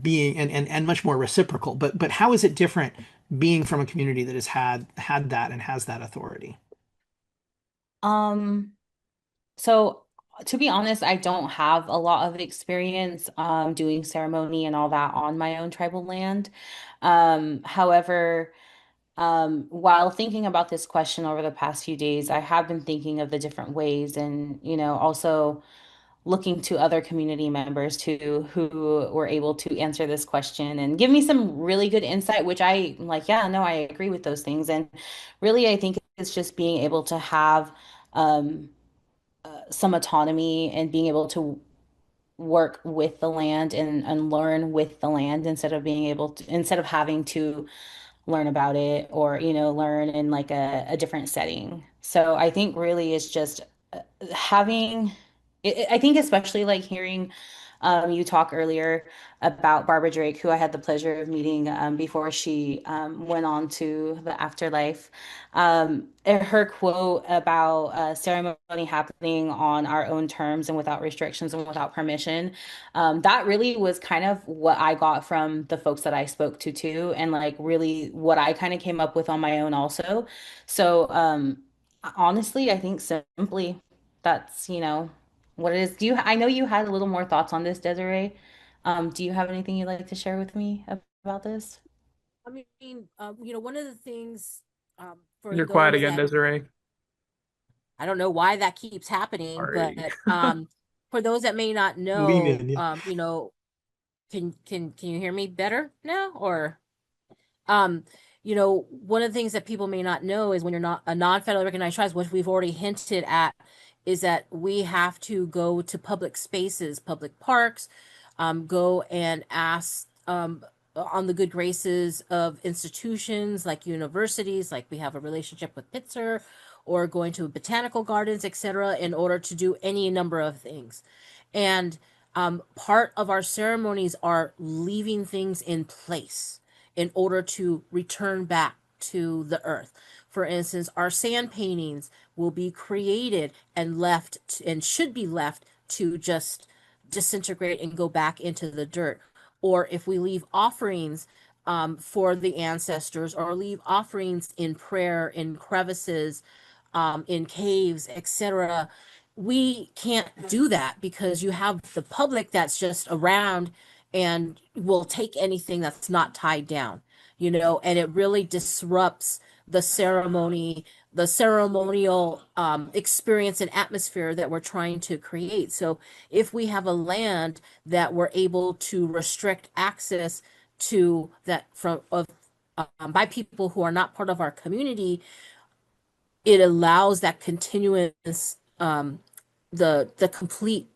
being, and much more reciprocal. But how is it different being from a community that has had that and has that authority? Um, so to be honest, I don't have a lot of experience doing ceremony and all that on my own tribal land. However, while thinking about this question over the past few days, I have been thinking of the different ways and, also looking to other community members too who were able to answer this question and give me some really good insight, which I like, yeah, no, I agree with those things. And really, I think it's just being able to have um, some autonomy and being able to work with the land and learn with the land instead of having to learn about it or learn in like a different setting. So I think really it's just having I think especially like hearing you talk earlier about Barbara Drake, who I had the pleasure of meeting before she went on to the afterlife. And her quote about ceremony happening on our own terms and without restrictions and without permission. That really was kind of what I got from the folks that I spoke to too, and like really what I kind of came up with on my own also. So honestly, I think simply that's, what it is. I know you had a little more thoughts on this, Desiree. Do you have anything you'd like to share with me about this? I mean, one of the things for You're quiet those again, that Desiree. I don't know why that keeps happening, Sorry. but for those that may not Lean know, in, yeah. can you hear me better now? Or one of the things that people may not know is when you're not a non-federally recognized tribe, which we've already hinted at, is that we have to go to public spaces, public parks, go and ask on the good graces of institutions like universities, like we have a relationship with Pitzer, or going to botanical gardens, etc., in order to do any number of things. And part of our ceremonies are leaving things in place in order to return back to the earth. For instance, our sand paintings will be created and and should be left to just disintegrate and go back into the dirt. Or if we leave offerings for the ancestors, or leave offerings in prayer in crevices, in caves, etc., we can't do that because you have the public that's just around and will take anything that's not tied down, and it really disrupts the ceremony, the ceremonial experience and atmosphere that we're trying to create. So if we have a land that we're able to restrict access to that by people who are not part of our community, it allows that continuous the complete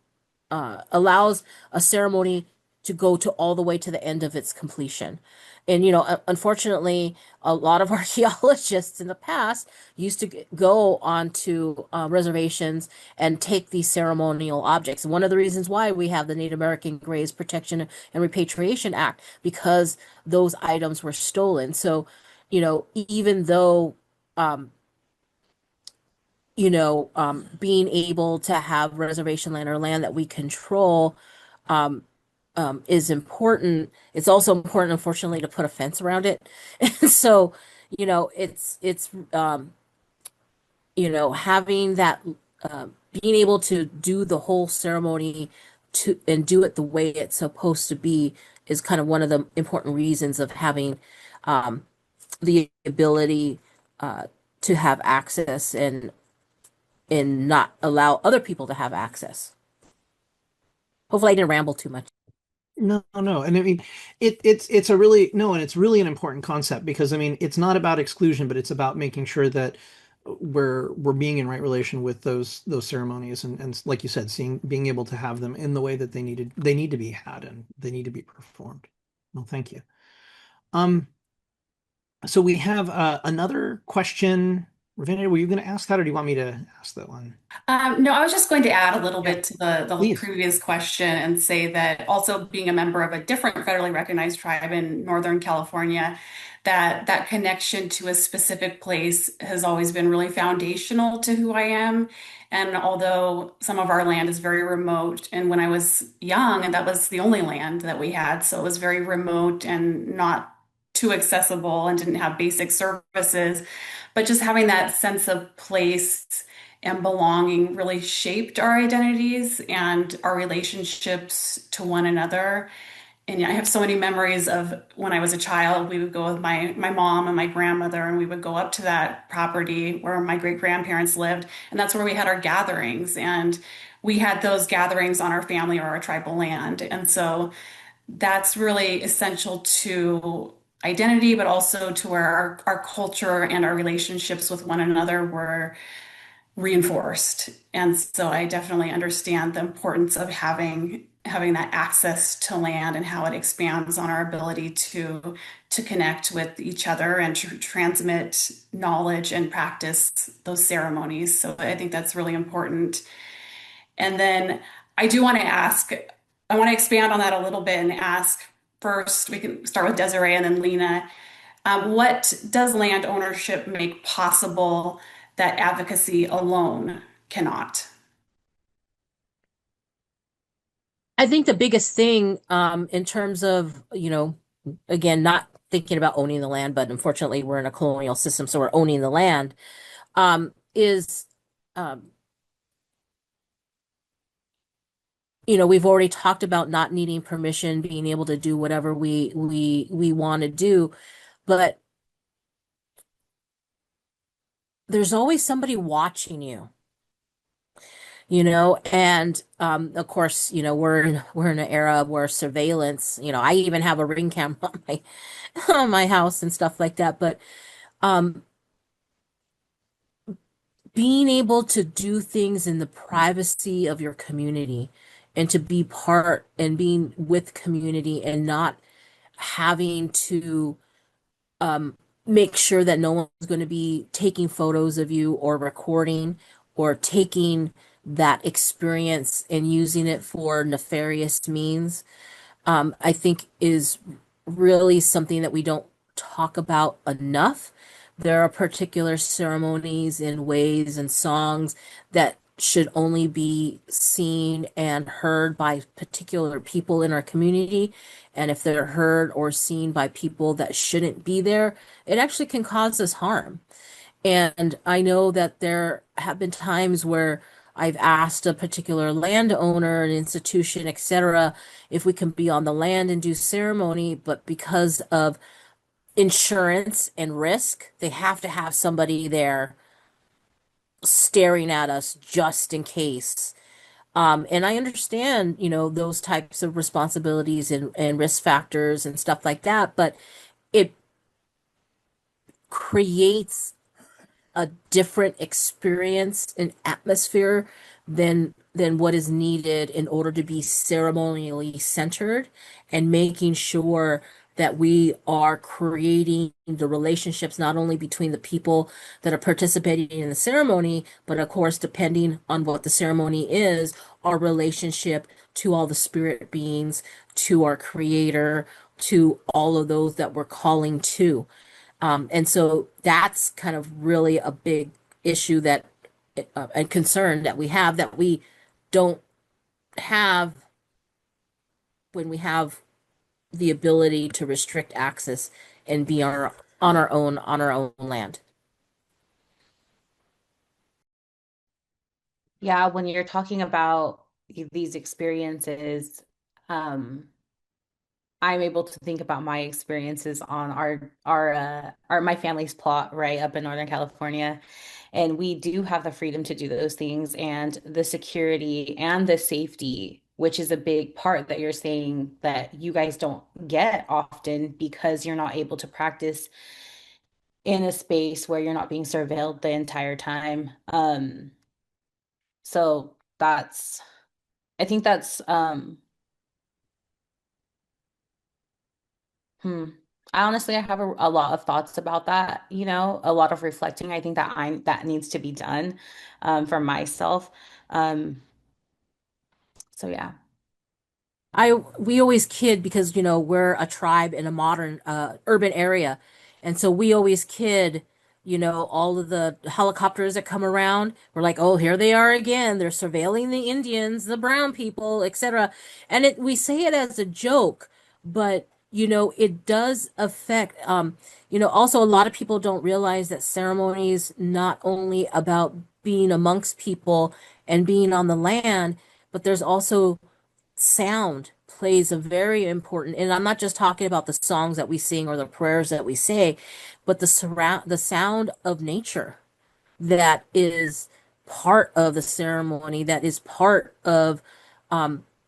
allows a ceremony to go to all the way to the end of its completion. And unfortunately, a lot of archaeologists in the past used to go onto reservations and take these ceremonial objects. And one of the reasons why we have the Native American Graves Protection and Repatriation Act, because those items were stolen. So, even though being able to have reservation land or land that we control is important. It's also important, unfortunately, to put a fence around it. And so, it's having that, being able to do the whole ceremony and do it the way it's supposed to be is kind of one of the important reasons of having the ability to have access and not allow other people to have access. Hopefully I didn't ramble too much. No, no. And I mean, it's a really, no, and it's really an important concept because I mean, it's not about exclusion, but it's about making sure that we're being in right relation with those ceremonies and like you said, being able to have them in the way that they need to be had and they need to be performed. Well, thank you. So we have another question. Ravena, were you going to ask that, or do you want me to ask that one? No, I was just going to add a little Yeah, bit to the please. previous question and say that also being a member of a different federally recognized tribe in Northern California, that connection to a specific place has always been really foundational to who I am. And although some of our land is very remote, and when I was young, and that was the only land that we had, so it was very remote and not too accessible and didn't have basic services, but just having that sense of place and belonging really shaped our identities and our relationships to one another. And I have so many memories of when I was a child, we would go with my mom and my grandmother, and we would go up to that property where my great grandparents lived. And that's where we had our gatherings. And we had those gatherings on our family or our tribal land. And so that's really essential to identity, but also to where our culture and our relationships with one another were reinforced. And so I definitely understand the importance of having that access to land and how it expands on our ability to connect with each other and to transmit knowledge and practice those ceremonies. So I think that's really important. And then I do want to ask, I want to expand on that a little bit and ask first, we can start with Desireé and then Lina. What does land ownership make possible that advocacy alone cannot? I think the biggest thing in terms of, again, not thinking about owning the land, but unfortunately we're in a colonial system, so we're owning the land, is we've already talked about not needing permission, being able to do whatever we want to do, but there's always somebody watching you, and of course, we're in an era where surveillance, I even have a ring camera on my house and stuff like that, but um being able to do things in the privacy of your community and to be part and being with community and not having to make sure that no one's going to be taking photos of you or recording or taking that experience and using it for nefarious means, I think is really something that we don't talk about enough. There are particular ceremonies and ways and songs that should only be seen and heard by particular people in our community. And if they're heard or seen by people that shouldn't be there, it actually can cause us harm. And I know that there have been times where I've asked a particular landowner, an institution, etc., if we can be on the land and do ceremony, but because of insurance and risk, they have to have somebody there staring at us just in case. And I understand, those types of responsibilities and risk factors and stuff like that, but it creates a different experience and atmosphere than what is needed in order to be ceremonially centered and making sure that we are creating the relationships not only between the people that are participating in the ceremony, but of course, depending on what the ceremony is, our relationship to all the spirit beings, to our creator, to all of those that we're calling to. And so that's kind of really a big issue that and concern that we don't have when we have the ability to restrict access and be on our own land. Yeah, when you're talking about these experiences, um, I'm able to think about my experiences on our my family's plot right up in Northern California. And we do have the freedom to do those things and the security and the safety, which is a big part that you're saying that you guys don't get often because you're not able to practice in a space where you're not being surveilled the entire time. So that's I think that's Hmm. I have a lot of thoughts about that, a lot of reflecting. I think that needs to be done for myself. Um, so yeah. We always kid because we're a tribe in a modern urban area, and so we always kid all of the helicopters that come around. We're like, oh, here they are again. They're surveilling the Indians, the brown people, etc. And we say it as a joke, but it does affect. Also a lot of people don't realize that ceremony is not only about being amongst people and being on the land, but there's also sound plays a very important, and I'm not just talking about the songs that we sing or the prayers that we say, but the sound of nature that is part of the ceremony, that is part of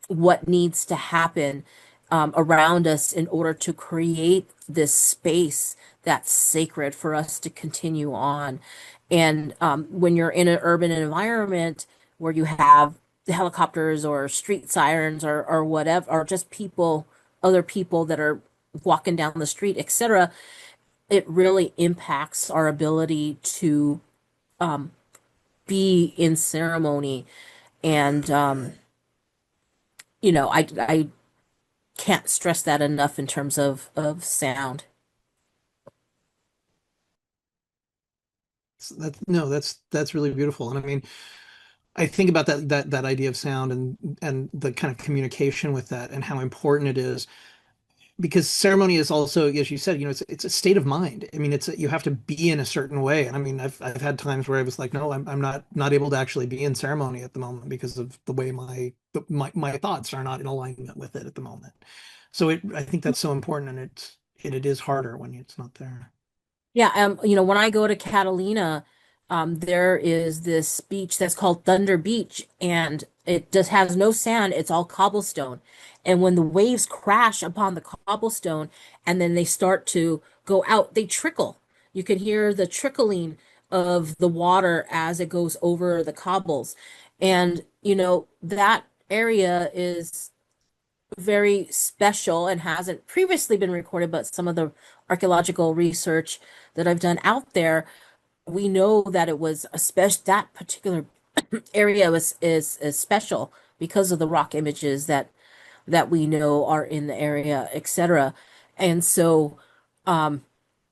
what needs to happen around us in order to create this space that's sacred for us to continue on. And when you're in an urban environment where you have helicopters or street sirens or whatever, or just other people that are walking down the street, etc., it really impacts our ability to be in ceremony. And I can't stress that enough in terms of sound. No, that's really beautiful. And I mean, I think about that idea of sound and the kind of communication with that and how important it is because ceremony is also, as you said, it's a state of mind. I mean, you have to be in a certain way. And I mean, I've had times where I was like, no, I'm not able to actually be in ceremony at the moment because of the way my thoughts are not in alignment with it at the moment. So I think that's so important, and it is harder when it's not there. Yeah, when I go to Catalina, there is this beach that's called Thunder Beach, and it just has no sand. It's all cobblestone. And when the waves crash upon the cobblestone and then they start to go out, they trickle. You can hear the trickling of the water as it goes over the cobbles. And, that area is very special and hasn't previously been recorded, but some of the archaeological research that I've done out there, we know that it was a special that particular area is special because of the rock images that we know are in the area, etc. And so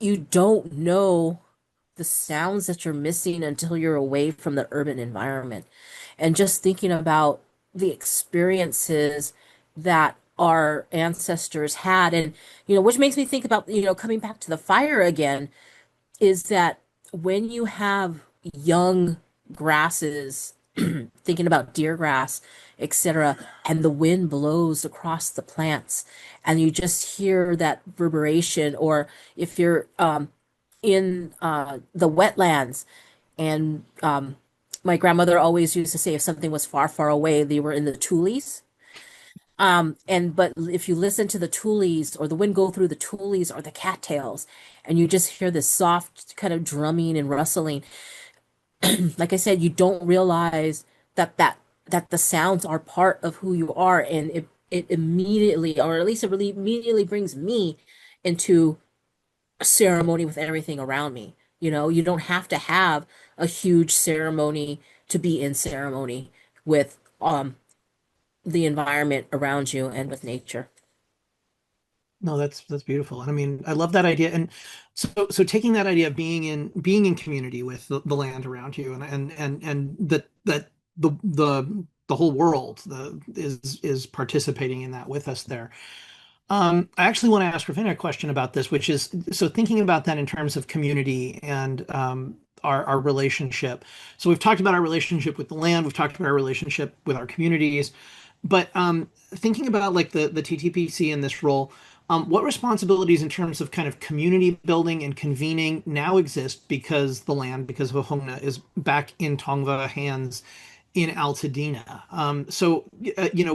you don't know the sounds that you're missing until you're away from the urban environment. And just thinking about the experiences that our ancestors had, and, which makes me think about, coming back to the fire again, is that when you have young grasses, thinking about deer grass, etc., and the wind blows across the plants, and you just hear that reverberation, or if you're in the wetlands, and my grandmother always used to say if something was far, far away, they were in the tules. And but if you listen to the tules or the wind go through the tules or the cattails, and you just hear this soft kind of drumming and rustling, like I said, you don't realize that the sounds are part of who you are, and it immediately, or at least it really immediately brings me into a ceremony with everything around me. You don't have to have a huge ceremony to be in ceremony with the environment around you and with nature. No, that's beautiful. And I mean, I love that idea. And so taking that idea of being in community with the land around you, and that the whole world is participating in that with us there. I actually want to ask Ravena a question about this, which is, so thinking about that in terms of community and our relationship. So we've talked about our relationship with the land, we've talked about our relationship with our communities, but thinking about like the TTPC in this role, what responsibilities in terms of kind of community building and convening now exist because the land, because of Hongna, is back in Tongva hands in Altadena.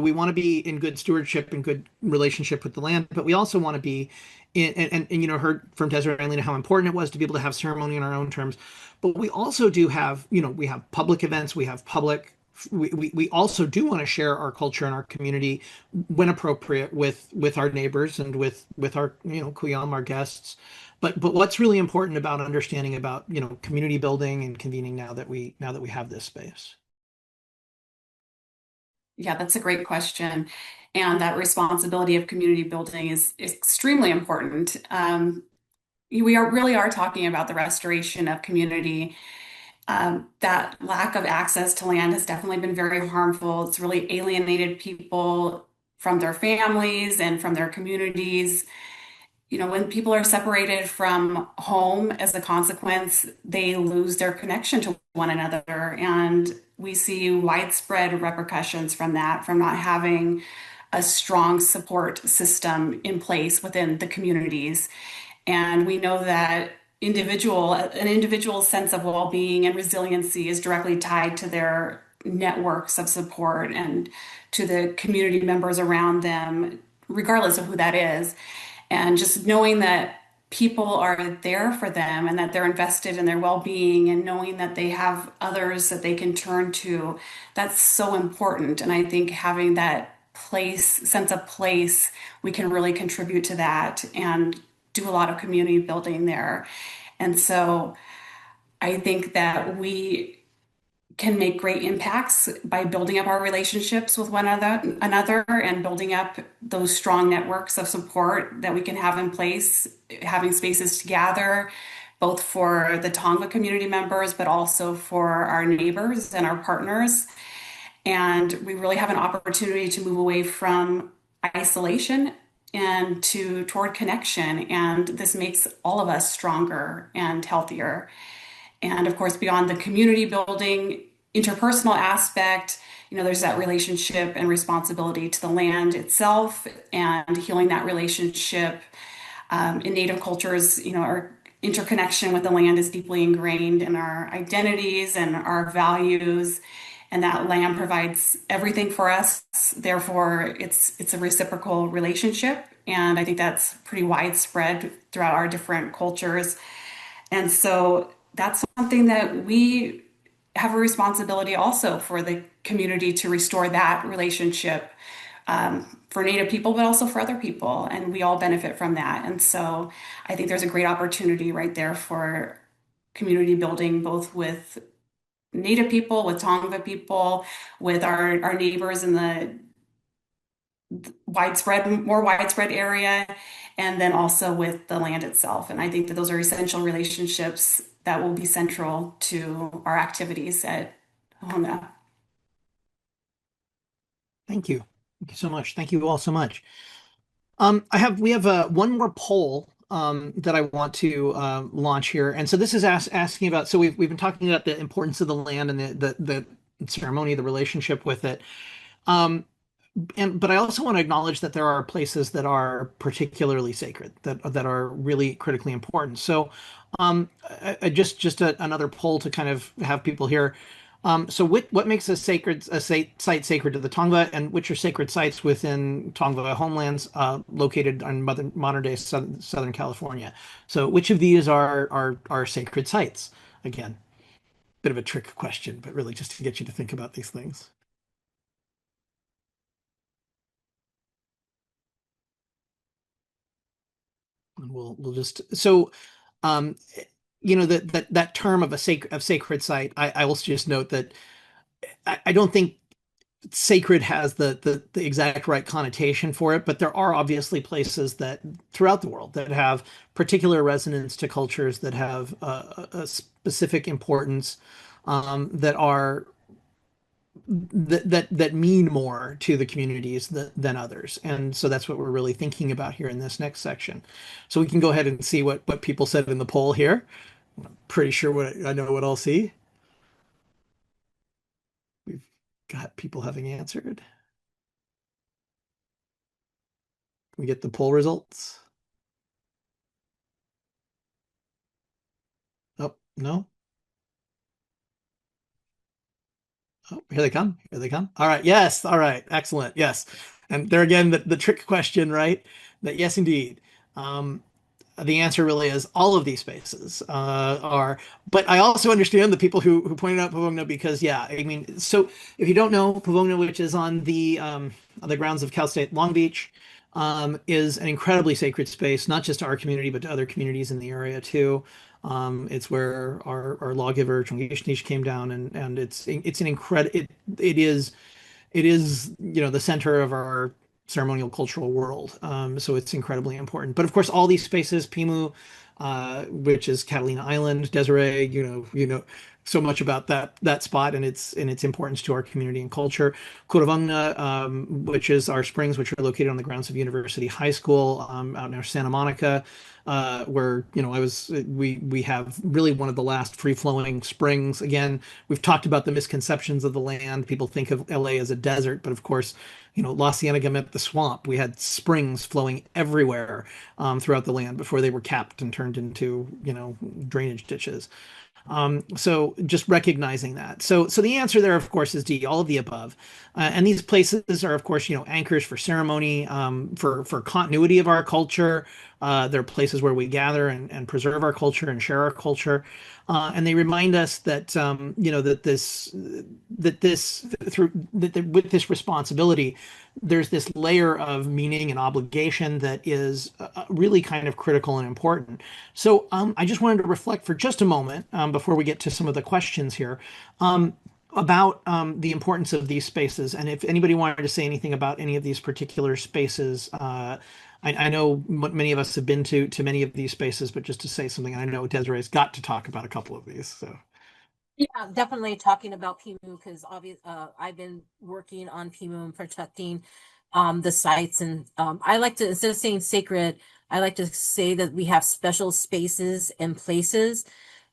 We want to be in good stewardship and good relationship with the land, but we also want to be in, heard from Desireé and Lina how important it was to be able to have ceremony on our own terms. But we also do have, we have public events, we also do want to share our culture and our community when appropriate with our neighbors and with our, kuyam, our guests. But what's really important about understanding about, community building and convening now that we have this space? Yeah, that's a great question. And that responsibility of community building is extremely important. We really are talking about the restoration of community. That lack of access to land has definitely been very harmful. It's really alienated people from their families and from their communities. When people are separated from home as a consequence, they lose their connection to one another. And we see widespread repercussions from that, from not having a strong support system in place within the communities. And we know that an individual's sense of well-being and resiliency is directly tied to their networks of support and to the community members around them, regardless of who that is. And just knowing that people are there for them and that they're invested in their well-being, and knowing that they have others that they can turn to, that's so important. And I think having that sense of place, we can really contribute to that and do a lot of community building there. And so I think that we can make great impacts by building up our relationships with one another and building up those strong networks of support that we can have in place, having spaces to gather, both for the Tongva community members, but also for our neighbors and our partners. And we really have an opportunity to move away from isolation and toward connection. And this makes all of us stronger and healthier. And of course, beyond the community building, interpersonal aspect, there's that relationship and responsibility to the land itself, and healing that relationship. In Native cultures, our interconnection with the land is deeply ingrained in our identities and our values, and that land provides everything for us. Therefore, it's a reciprocal relationship, and I think that's pretty widespread throughout our different cultures. And so that's something that we have a responsibility also for the community to restore that relationship, for Native people, but also for other people. And we all benefit from that. And so I think there's a great opportunity right there for community building, both with Native people, with Tongva people, with our neighbors in the more widespread area, and then also with the land itself. And I think that those are essential relationships that will be central to our activities at Honda. Thank you. Thank you so much. Thank you all so much. We have one more poll that I want to launch here, and so this is asking about. So we've been talking about the importance of the land and the ceremony, the relationship with it. Um, but I also want to acknowledge that there are places that are particularly sacred, that are really critically important. So, another poll to kind of have people here. So, what makes site sacred to the Tongva, and which are sacred sites within Tongva homelands located on modern day Southern California? So, which of these are sacred sites? Again, bit of a trick question, but really just to get you to think about these things. And we'll just so um that term of sacred site, I will just note that I don't think sacred has the exact right connotation for it, but there are obviously places that throughout the world that have particular resonance to cultures that have a specific importance, that are that mean more to the communities than others. And so that's what we're really thinking about here in this next section. So we can go ahead and see what people said in the poll here. I'm pretty sure I know what I'll see. We've got people having answered. Can we get the poll results? Oh, no. Oh, here they come. Here they come. All right. Yes. All right. Excellent. Yes. And there again, the trick question, right? That yes, indeed. Um, the answer really is all of these spaces are, but I also understand the people who pointed out Pavongna because, yeah, I mean, so if you don't know, Pavongna, which is on the grounds of Cal State Long Beach, is an incredibly sacred space, not just to our community, but to other communities in the area too. It's where our lawgiver, Chungishnish, came down, and it's an incredible, it is, the center of our ceremonial cultural world. So it's incredibly important. But of course, all these spaces, Pimu, which is Catalina Island, Desireé, so much about that spot and its importance to our community and culture. Curuvangna, which is our springs, which are located on the grounds of University High School, out near Santa Monica, where we have really one of the last free flowing springs. Again, we've talked about the misconceptions of the land. People think of LA as a desert, but of course, La Cienega meant the swamp. We had springs flowing everywhere throughout the land before they were capped and turned into, drainage ditches. So just recognizing that. So the answer there, of course, is D, all of the above. And these places are, of course, anchors for ceremony, for continuity of our culture. They're places where we gather and preserve our culture and share our culture. And they remind us that, with this responsibility, there's this layer of meaning and obligation that is really kind of critical and important. So I just wanted to reflect for just a moment before we get to some of the questions here about the importance of these spaces. And if anybody wanted to say anything about any of these particular spaces, I know many of us have been to many of these spaces, but just to say something, I know Desiree's got to talk about a couple of these. So. Yeah, definitely talking about Pimu because I've been working on Pimu and protecting the sites, and I like to, instead of saying sacred, I like to say that we have special spaces and places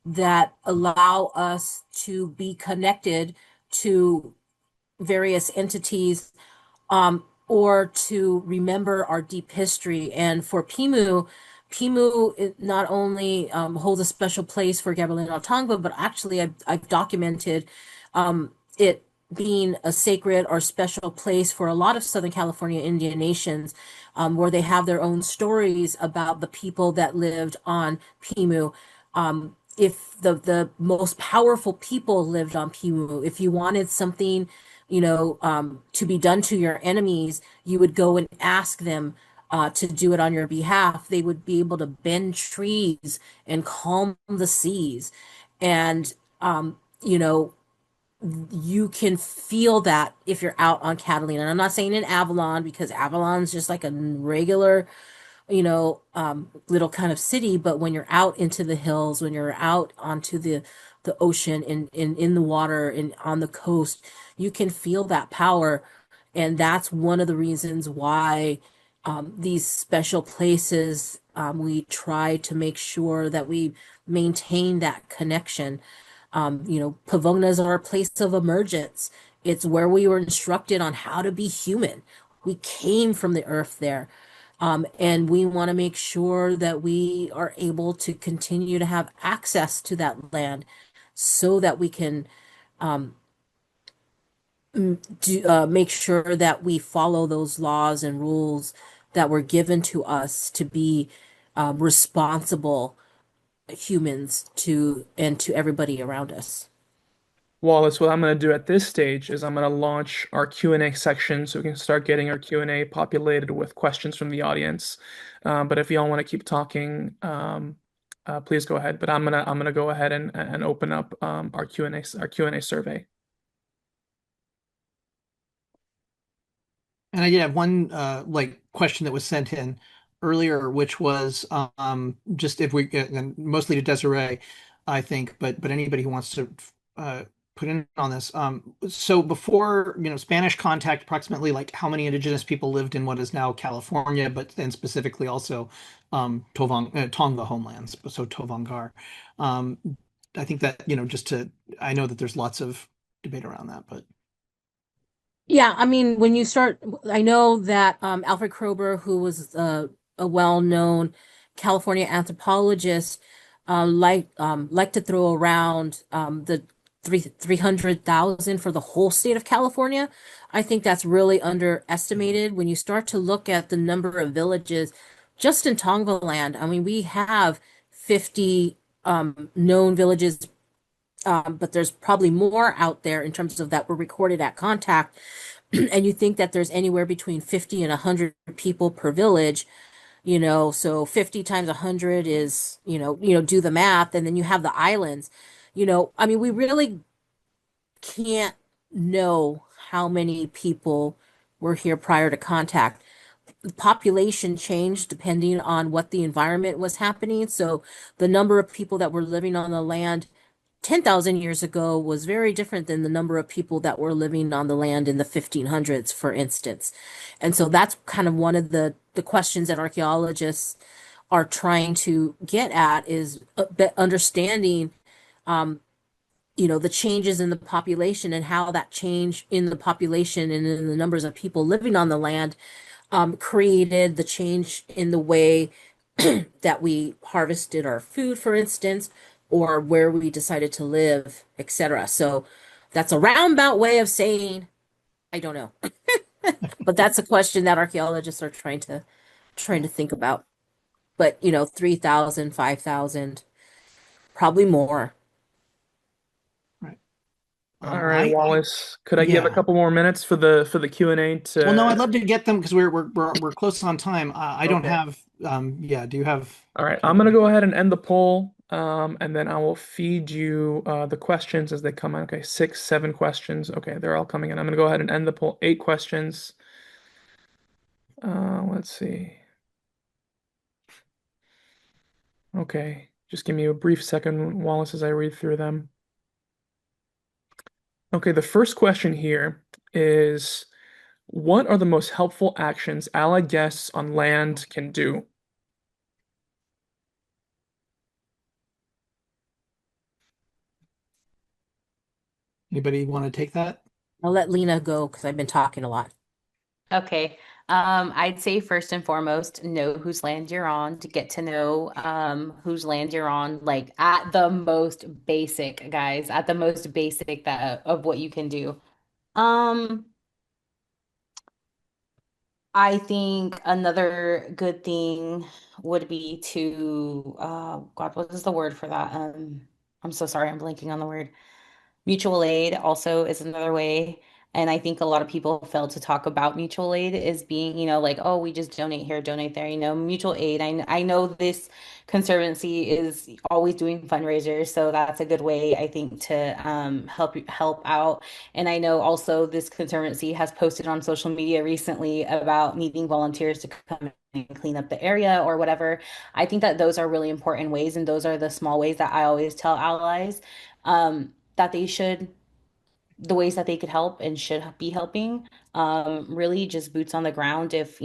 that allow us to be connected to various entities, or to remember our deep history. And for Pimu it not only holds a special place for Gabrielino Tongva, but actually I've documented it being a sacred or special place for a lot of Southern California Indian nations, where they have their own stories about the people that lived on Pimu. If the most powerful people lived on Pimu, if you wanted something, to be done to your enemies, you would go and ask them to do it on your behalf. They would be able to bend trees and calm the seas. And, you know, you can feel that if you're out on Catalina. And I'm not saying in Avalon because Avalon's just like a regular, little kind of city, but when you're out into the hills, when you're out onto the ocean in the water and on the coast, you can feel that power. And that's one of the reasons why these special places, we try to make sure that we maintain that connection. Pavona is our place of emergence. It's where we were instructed on how to be human. We came from the earth there. And we want to make sure that we are able to continue to have access to that land so that we can make sure that we follow those laws and rules that were given to us to be responsible humans to and to everybody around us. Wallace, what I'm going to do at this stage is I'm going to launch our Q&A section so we can start getting our Q&A populated with questions from the audience. But if y'all want to keep talking, please go ahead. But I'm gonna go ahead and open up our Q&A survey. And I did have one question that was sent in earlier, which was just if we and mostly to Desiree, I think, but anybody who wants to uh, put in on this. So before Spanish contact, approximately like how many indigenous people lived in what is now California, but then specifically also Tongva homelands, so Tovangar. Um, I think that I know that there's lots of debate around that, but. Yeah, I mean, when you start, I know that Alfred Kroeber, who was a well-known California anthropologist, liked to throw around the 300,000 for the whole state of California. I think that's really underestimated when you start to look at the number of villages just in Tongva land. I mean, we have 50 known villages, but there's probably more out there in terms of that were recorded at contact. And you think that there's anywhere between 50 and 100 people per village, so 50 times 100 is, do the math, and then you have the islands. I mean, we really can't know how many people were here prior to contact. The population changed depending on what the environment was happening. So the number of people that were living on the land 10,000 years ago was very different than the number of people that were living on the land in the 1500s, for instance. And so that's kind of one of the questions that archaeologists are trying to get at is understanding, the changes in the population and how that change in the population and in the numbers of people living on the land created the change in the way that we harvested our food, for instance, or where we decided to live, etc. So that's a roundabout way of saying I don't know. But that's a question that archaeologists are trying to think about. But 3,000, 5,000, probably more. Right. All right, I Wallace, could I give a Yeah. couple more minutes for the Q&A Well, no, I'd to? love to get them because we're close on time. I don't Okay. have. Yeah. Do you have? All right, I'm gonna go ahead and end the poll, and then I will feed you the questions as they come in. Okay, 6, 7 questions. Okay, they're all coming in. I'm gonna go ahead and end the poll. 8 questions. Let's see. Okay, just give me a brief second, Wallace, as I read through them. Okay, the first question here is, what are the most helpful actions allied guests on land can do? Anybody want to take that? I'll let Lina go because I've been talking a lot. Okay. I'd say first and foremost, know whose land you're on to get to know whose land you're on, like at the most basic, guys, at the most basic that of what you can do. Um, I think another good thing would be to, God, what is the word for that? I'm so sorry, I'm blanking on the word. Mutual aid also is another way. And I think a lot of people fail to talk about mutual aid as being, like, oh, we just donate here, donate there. Mutual aid. I know this conservancy is always doing fundraisers, so that's a good way, I think, to help out. And I know also this conservancy has posted on social media recently about needing volunteers to come and clean up the area or whatever. I think that those are really important ways, and those are the small ways that I always tell allies that they should the ways that they could help and should be helping. Really just boots on the ground. If,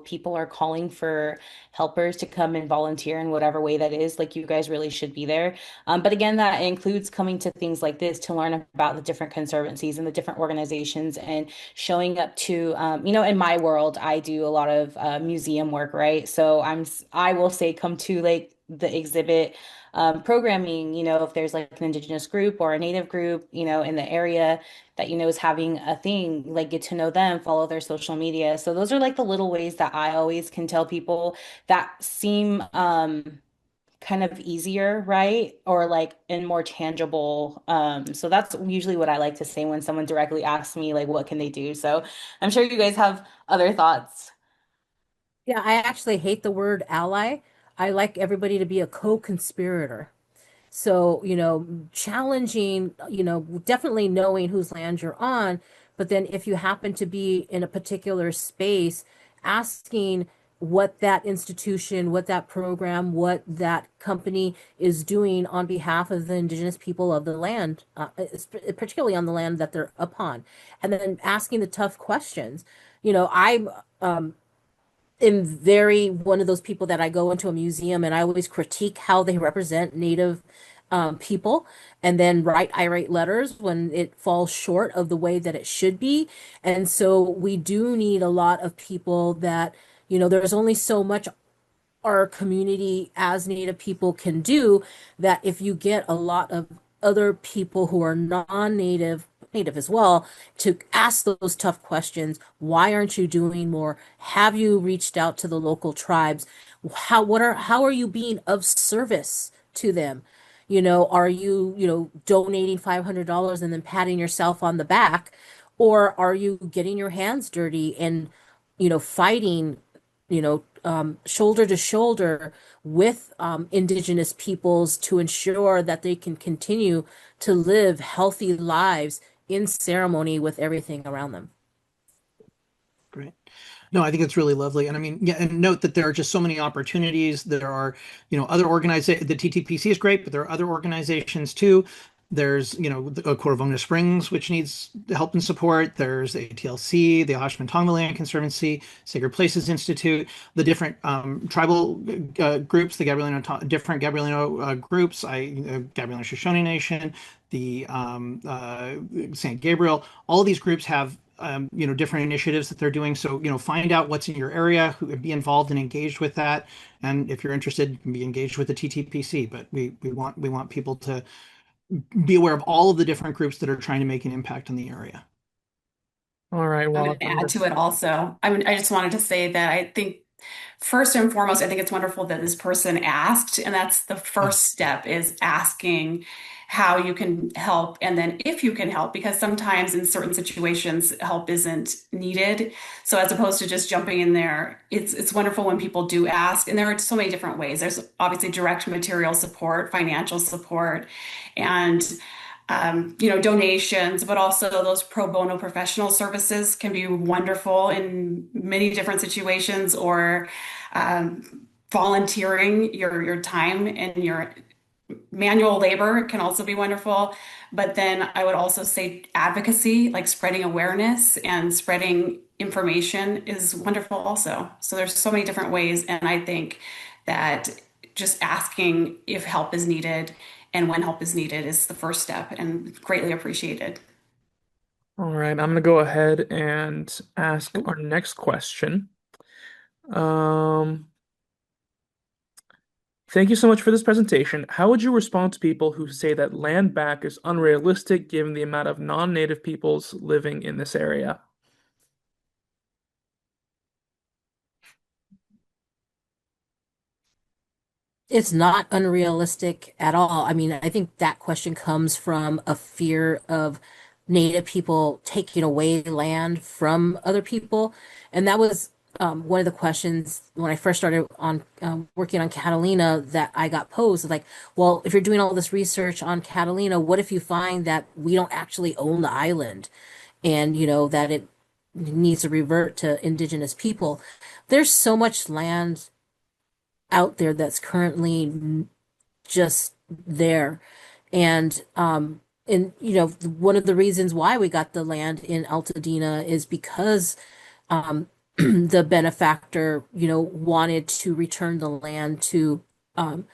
people are calling for helpers to come and volunteer in whatever way that is, like you guys really should be there. But again, that includes coming to things like this to learn about the different conservancies and the different organizations and showing up to, in my world, I do a lot of museum work, right? So I will say come to like the exhibit programming, if there's like an indigenous group or a native group, in the area that is having a thing, like get to know them, follow their social media. So those are like the little ways that I always can tell people that seem kind of easier, right? Or like and more tangible. So that's usually what I like to say when someone directly asks me like what can they do. So I'm sure you guys have other thoughts. Yeah, I actually hate the word ally. I like everybody to be a co-conspirator. So, challenging, definitely knowing whose land you're on, but then if you happen to be in a particular space, asking what that institution, what that program, what that company is doing on behalf of the indigenous people of the land, particularly on the land that they're upon, and then asking the tough questions. I'm am very one of those people that I go into a museum and I always critique how they represent Native people and then write irate letters when it falls short of the way that it should be. And so we do need a lot of people that, there's only so much our community as Native people can do, that if you get a lot of other people who are non-Native, Native as well, to ask those tough questions. Why aren't you doing more? Have you reached out to the local tribes? How are you being of service to them? Are you, donating $500 and then patting yourself on the back? Or are you getting your hands dirty and, fighting, shoulder to shoulder with indigenous peoples to ensure that they can continue to live healthy lives in ceremony with everything around them. Great. No, I think it's really lovely. And I mean, yeah, and note that there are just so many opportunities. There are, other organizations. The TTPC is great, but there are other organizations too. There's, the Corvona Springs, which needs help and support. There's ATLC, the Ashman Tongva Land Conservancy, Sacred Places Institute, the different tribal groups, the different Gabrielino groups, Gabrielino Shoshone Nation, the St. Gabriel. All of these groups have different initiatives that they're doing. So, find out what's in your area, be involved and engaged with that. And if you're interested, you can be engaged with the TTPC. But we want people to be aware of all of the different groups that are trying to make an impact in the area. All right, I'm well, going to add to it also. I just wanted to say that I think first and foremost, I think it's wonderful that this person asked, and that's the Yeah. first step is asking how you can help and then if you can help, because sometimes in certain situations help isn't needed. So as opposed to just jumping in there, it's wonderful when people do ask, and there are so many different ways. There's obviously direct material support, financial support, and donations, but also those pro bono professional services can be wonderful in many different situations, or volunteering your time and your manual labor can also be wonderful. But then I would also say advocacy, like spreading awareness and spreading information is wonderful also. So there's so many different ways. And I think that just asking if help is needed and when help is needed is the first step and greatly appreciated. all right, I'm gonna go ahead and ask our next question. Um, Thank you so much for this presentation. How would you respond to people who say that land back is unrealistic given the amount of non-native peoples living in this area? It's not unrealistic at all. I mean, I think that question comes from a fear of Native people taking away land from other people. And that was one of the questions when I first started on working on Catalina that I got posed. Like, well, if you're doing all this research on Catalina, what if you find that we don't actually own the island and, that it needs to revert to indigenous people? There's so much land out there that's currently just there. And one of the reasons why we got the land in Altadena is because the benefactor, wanted to return the land um,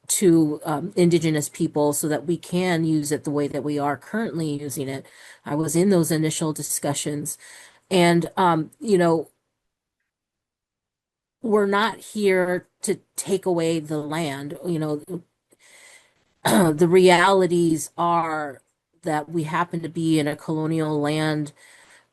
to indigenous people so that we can use it the way that we are currently using it. I was in those initial discussions, and we're not here to take away the land. The realities are that we happen to be in a colonial land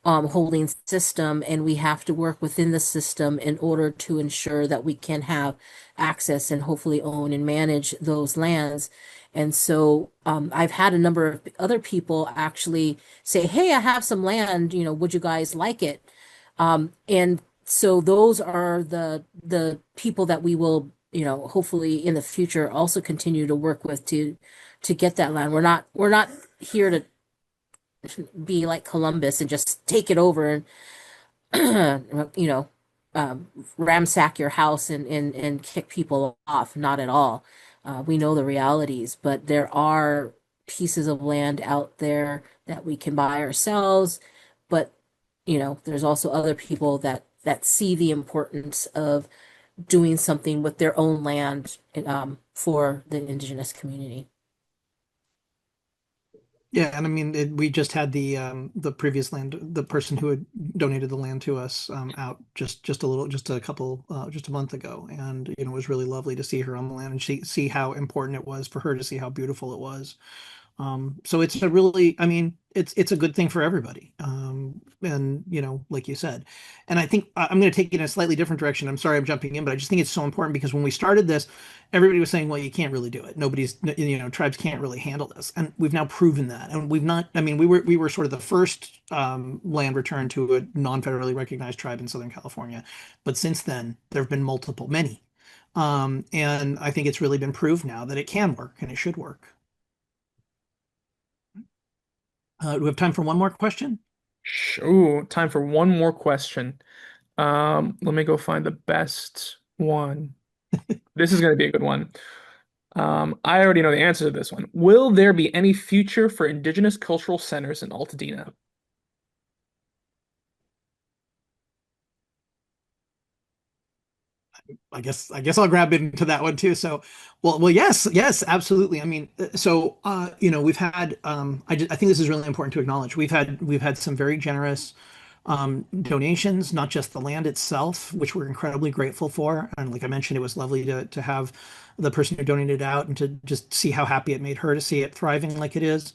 holding system, and we have to work within the system in order to ensure that we can have access and hopefully own and manage those lands. And so I've had a number of other people actually say, "Hey, I have some land, would you guys like it?" And so those are the people that we will, hopefully in the future also continue to work with to get that land. We're not here to be like Columbus and just take it over and ransack your house and kick people off. Not at all. We know the realities, but there are pieces of land out there that we can buy ourselves. But there's also other people that see the importance of doing something with their own land for the indigenous community. Yeah, and I mean, we just had the previous the person who had donated the land to us out just a couple just a month ago, and it was really lovely to see her on the land and see how important it was for her to see how beautiful it was. So it's a really, I mean, it's a good thing for everybody. And like you said, and I think I'm going to take it in a slightly different direction. I'm sorry I'm jumping in, but I just think it's so important because when we started this, everybody was saying, well, you can't really do it. Tribes can't really handle this. And we've now proven that. And we've not, I mean, we were sort of the first land return to a non-federally recognized tribe in Southern California. But since then, there have been many. And I think it's really been proved now that it can work and it should work. Do we have time for one more question? Ooh, time for one more question. Let me go find the best one. This is going to be a good one. I already know the answer to this one. Will there be any future for Indigenous cultural centers in Altadena? I guess I'll grab into that one too. So, well, yes, absolutely. I mean, we've had, I think this is really important to acknowledge. We've had some very generous donations, not just the land itself, which we're incredibly grateful for. And like I mentioned, it was lovely to have the person who donated out and to just see how happy it made her to see it thriving like it is.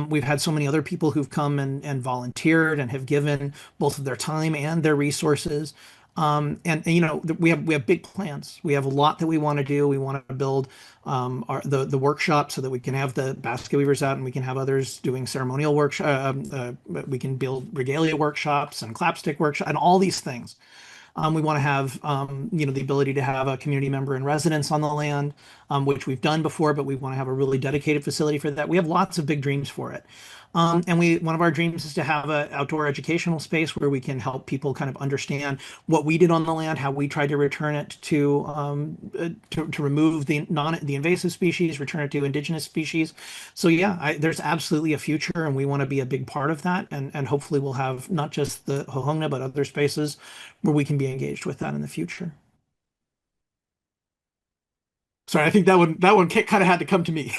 We've had so many other people who've come and volunteered and have given both of their time and their resources. And we have big plans. We have a lot that we want to do. We want to build the workshop so that we can have the basket weavers out and we can have others doing ceremonial workshop. We can build regalia workshops and clapstick workshop and all these things. We want to have, the ability to have a community member in residence on the land, which we've done before, but we want to have a really dedicated facility for that. We have lots of big dreams for it. And one of our dreams is to have an outdoor educational space where we can help people kind of understand what we did on the land, how we tried to return it to remove the invasive species, return it to indigenous species. So yeah, there's absolutely a future, and we want to be a big part of that. And hopefully we'll have not just the Hohongna, but other spaces where we can be engaged with that in the future. Sorry, I think that one kind of had to come to me.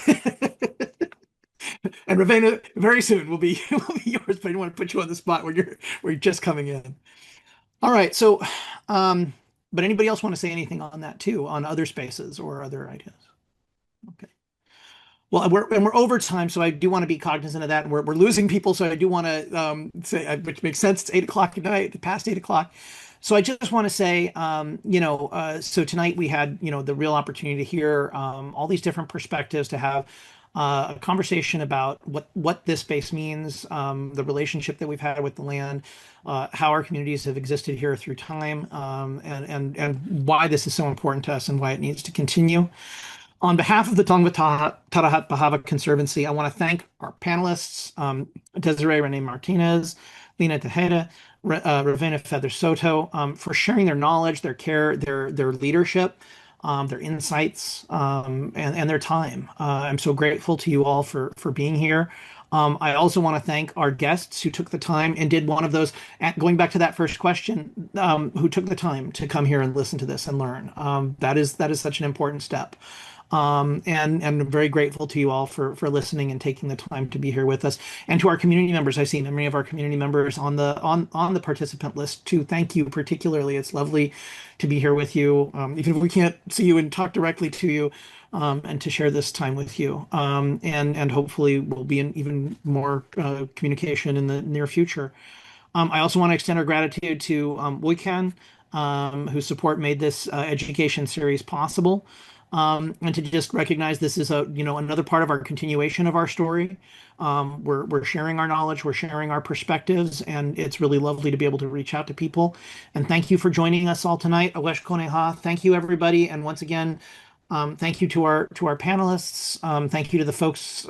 And Ravena, very soon will be will be yours, but I don't want to put you on the spot when you're just coming in. All right, so but anybody else want to say anything on that too, on other spaces or other ideas? Okay. Well, we're over time, so I do want to be cognizant of that, and we're losing people, so I do want to say, which makes sense. It's 8 o'clock at night, past 8 o'clock. So I just want to say, so tonight we had, the real opportunity to hear all these different perspectives, to have a conversation about what this space means, the relationship that we've had with the land, how our communities have existed here through time, and why this is so important to us and why it needs to continue. On behalf of the Tongva Tarahat Bahava Conservancy, I want to thank our panelists, Desireé Renee Martinez, Lina Tejeda, Ravena Feather Soto, for sharing their knowledge, their care, their leadership, their insights, and their time. I'm so grateful to you all for being here. I also want to thank our guests who took the time and did one of those, going back to that first question, who took the time to come here and listen to this and learn. That is such an important step. And I'm very grateful to you all for listening and taking the time to be here with us. And to our community members, I see many of our community members on the participant list too. Thank you particularly. It's lovely to be here with you, even if we can't see you and talk directly to you, and to share this time with you. And hopefully we'll be in even more communication in the near future. I also want to extend our gratitude to Woikan, whose support made this education series possible. And to just recognize this is another part of our continuation of our story. We're sharing our knowledge, we're sharing our perspectives, and it's really lovely to be able to reach out to people. And thank you for joining us all tonight. Awesh Koneha. Thank you, everybody. And once again, thank you to our panelists. Thank you to the folks,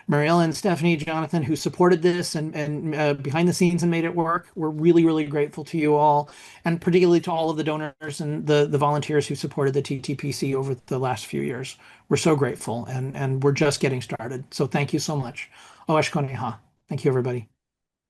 Mariella and Stephanie, Jonathan, who supported this and behind the scenes and made it work. We're really, really grateful to you all, and particularly to all of the donors and the volunteers who supported the TTPC over the last few years. We're so grateful, and we're just getting started. So thank you so much. Oesh Koneha. Thank you, everybody.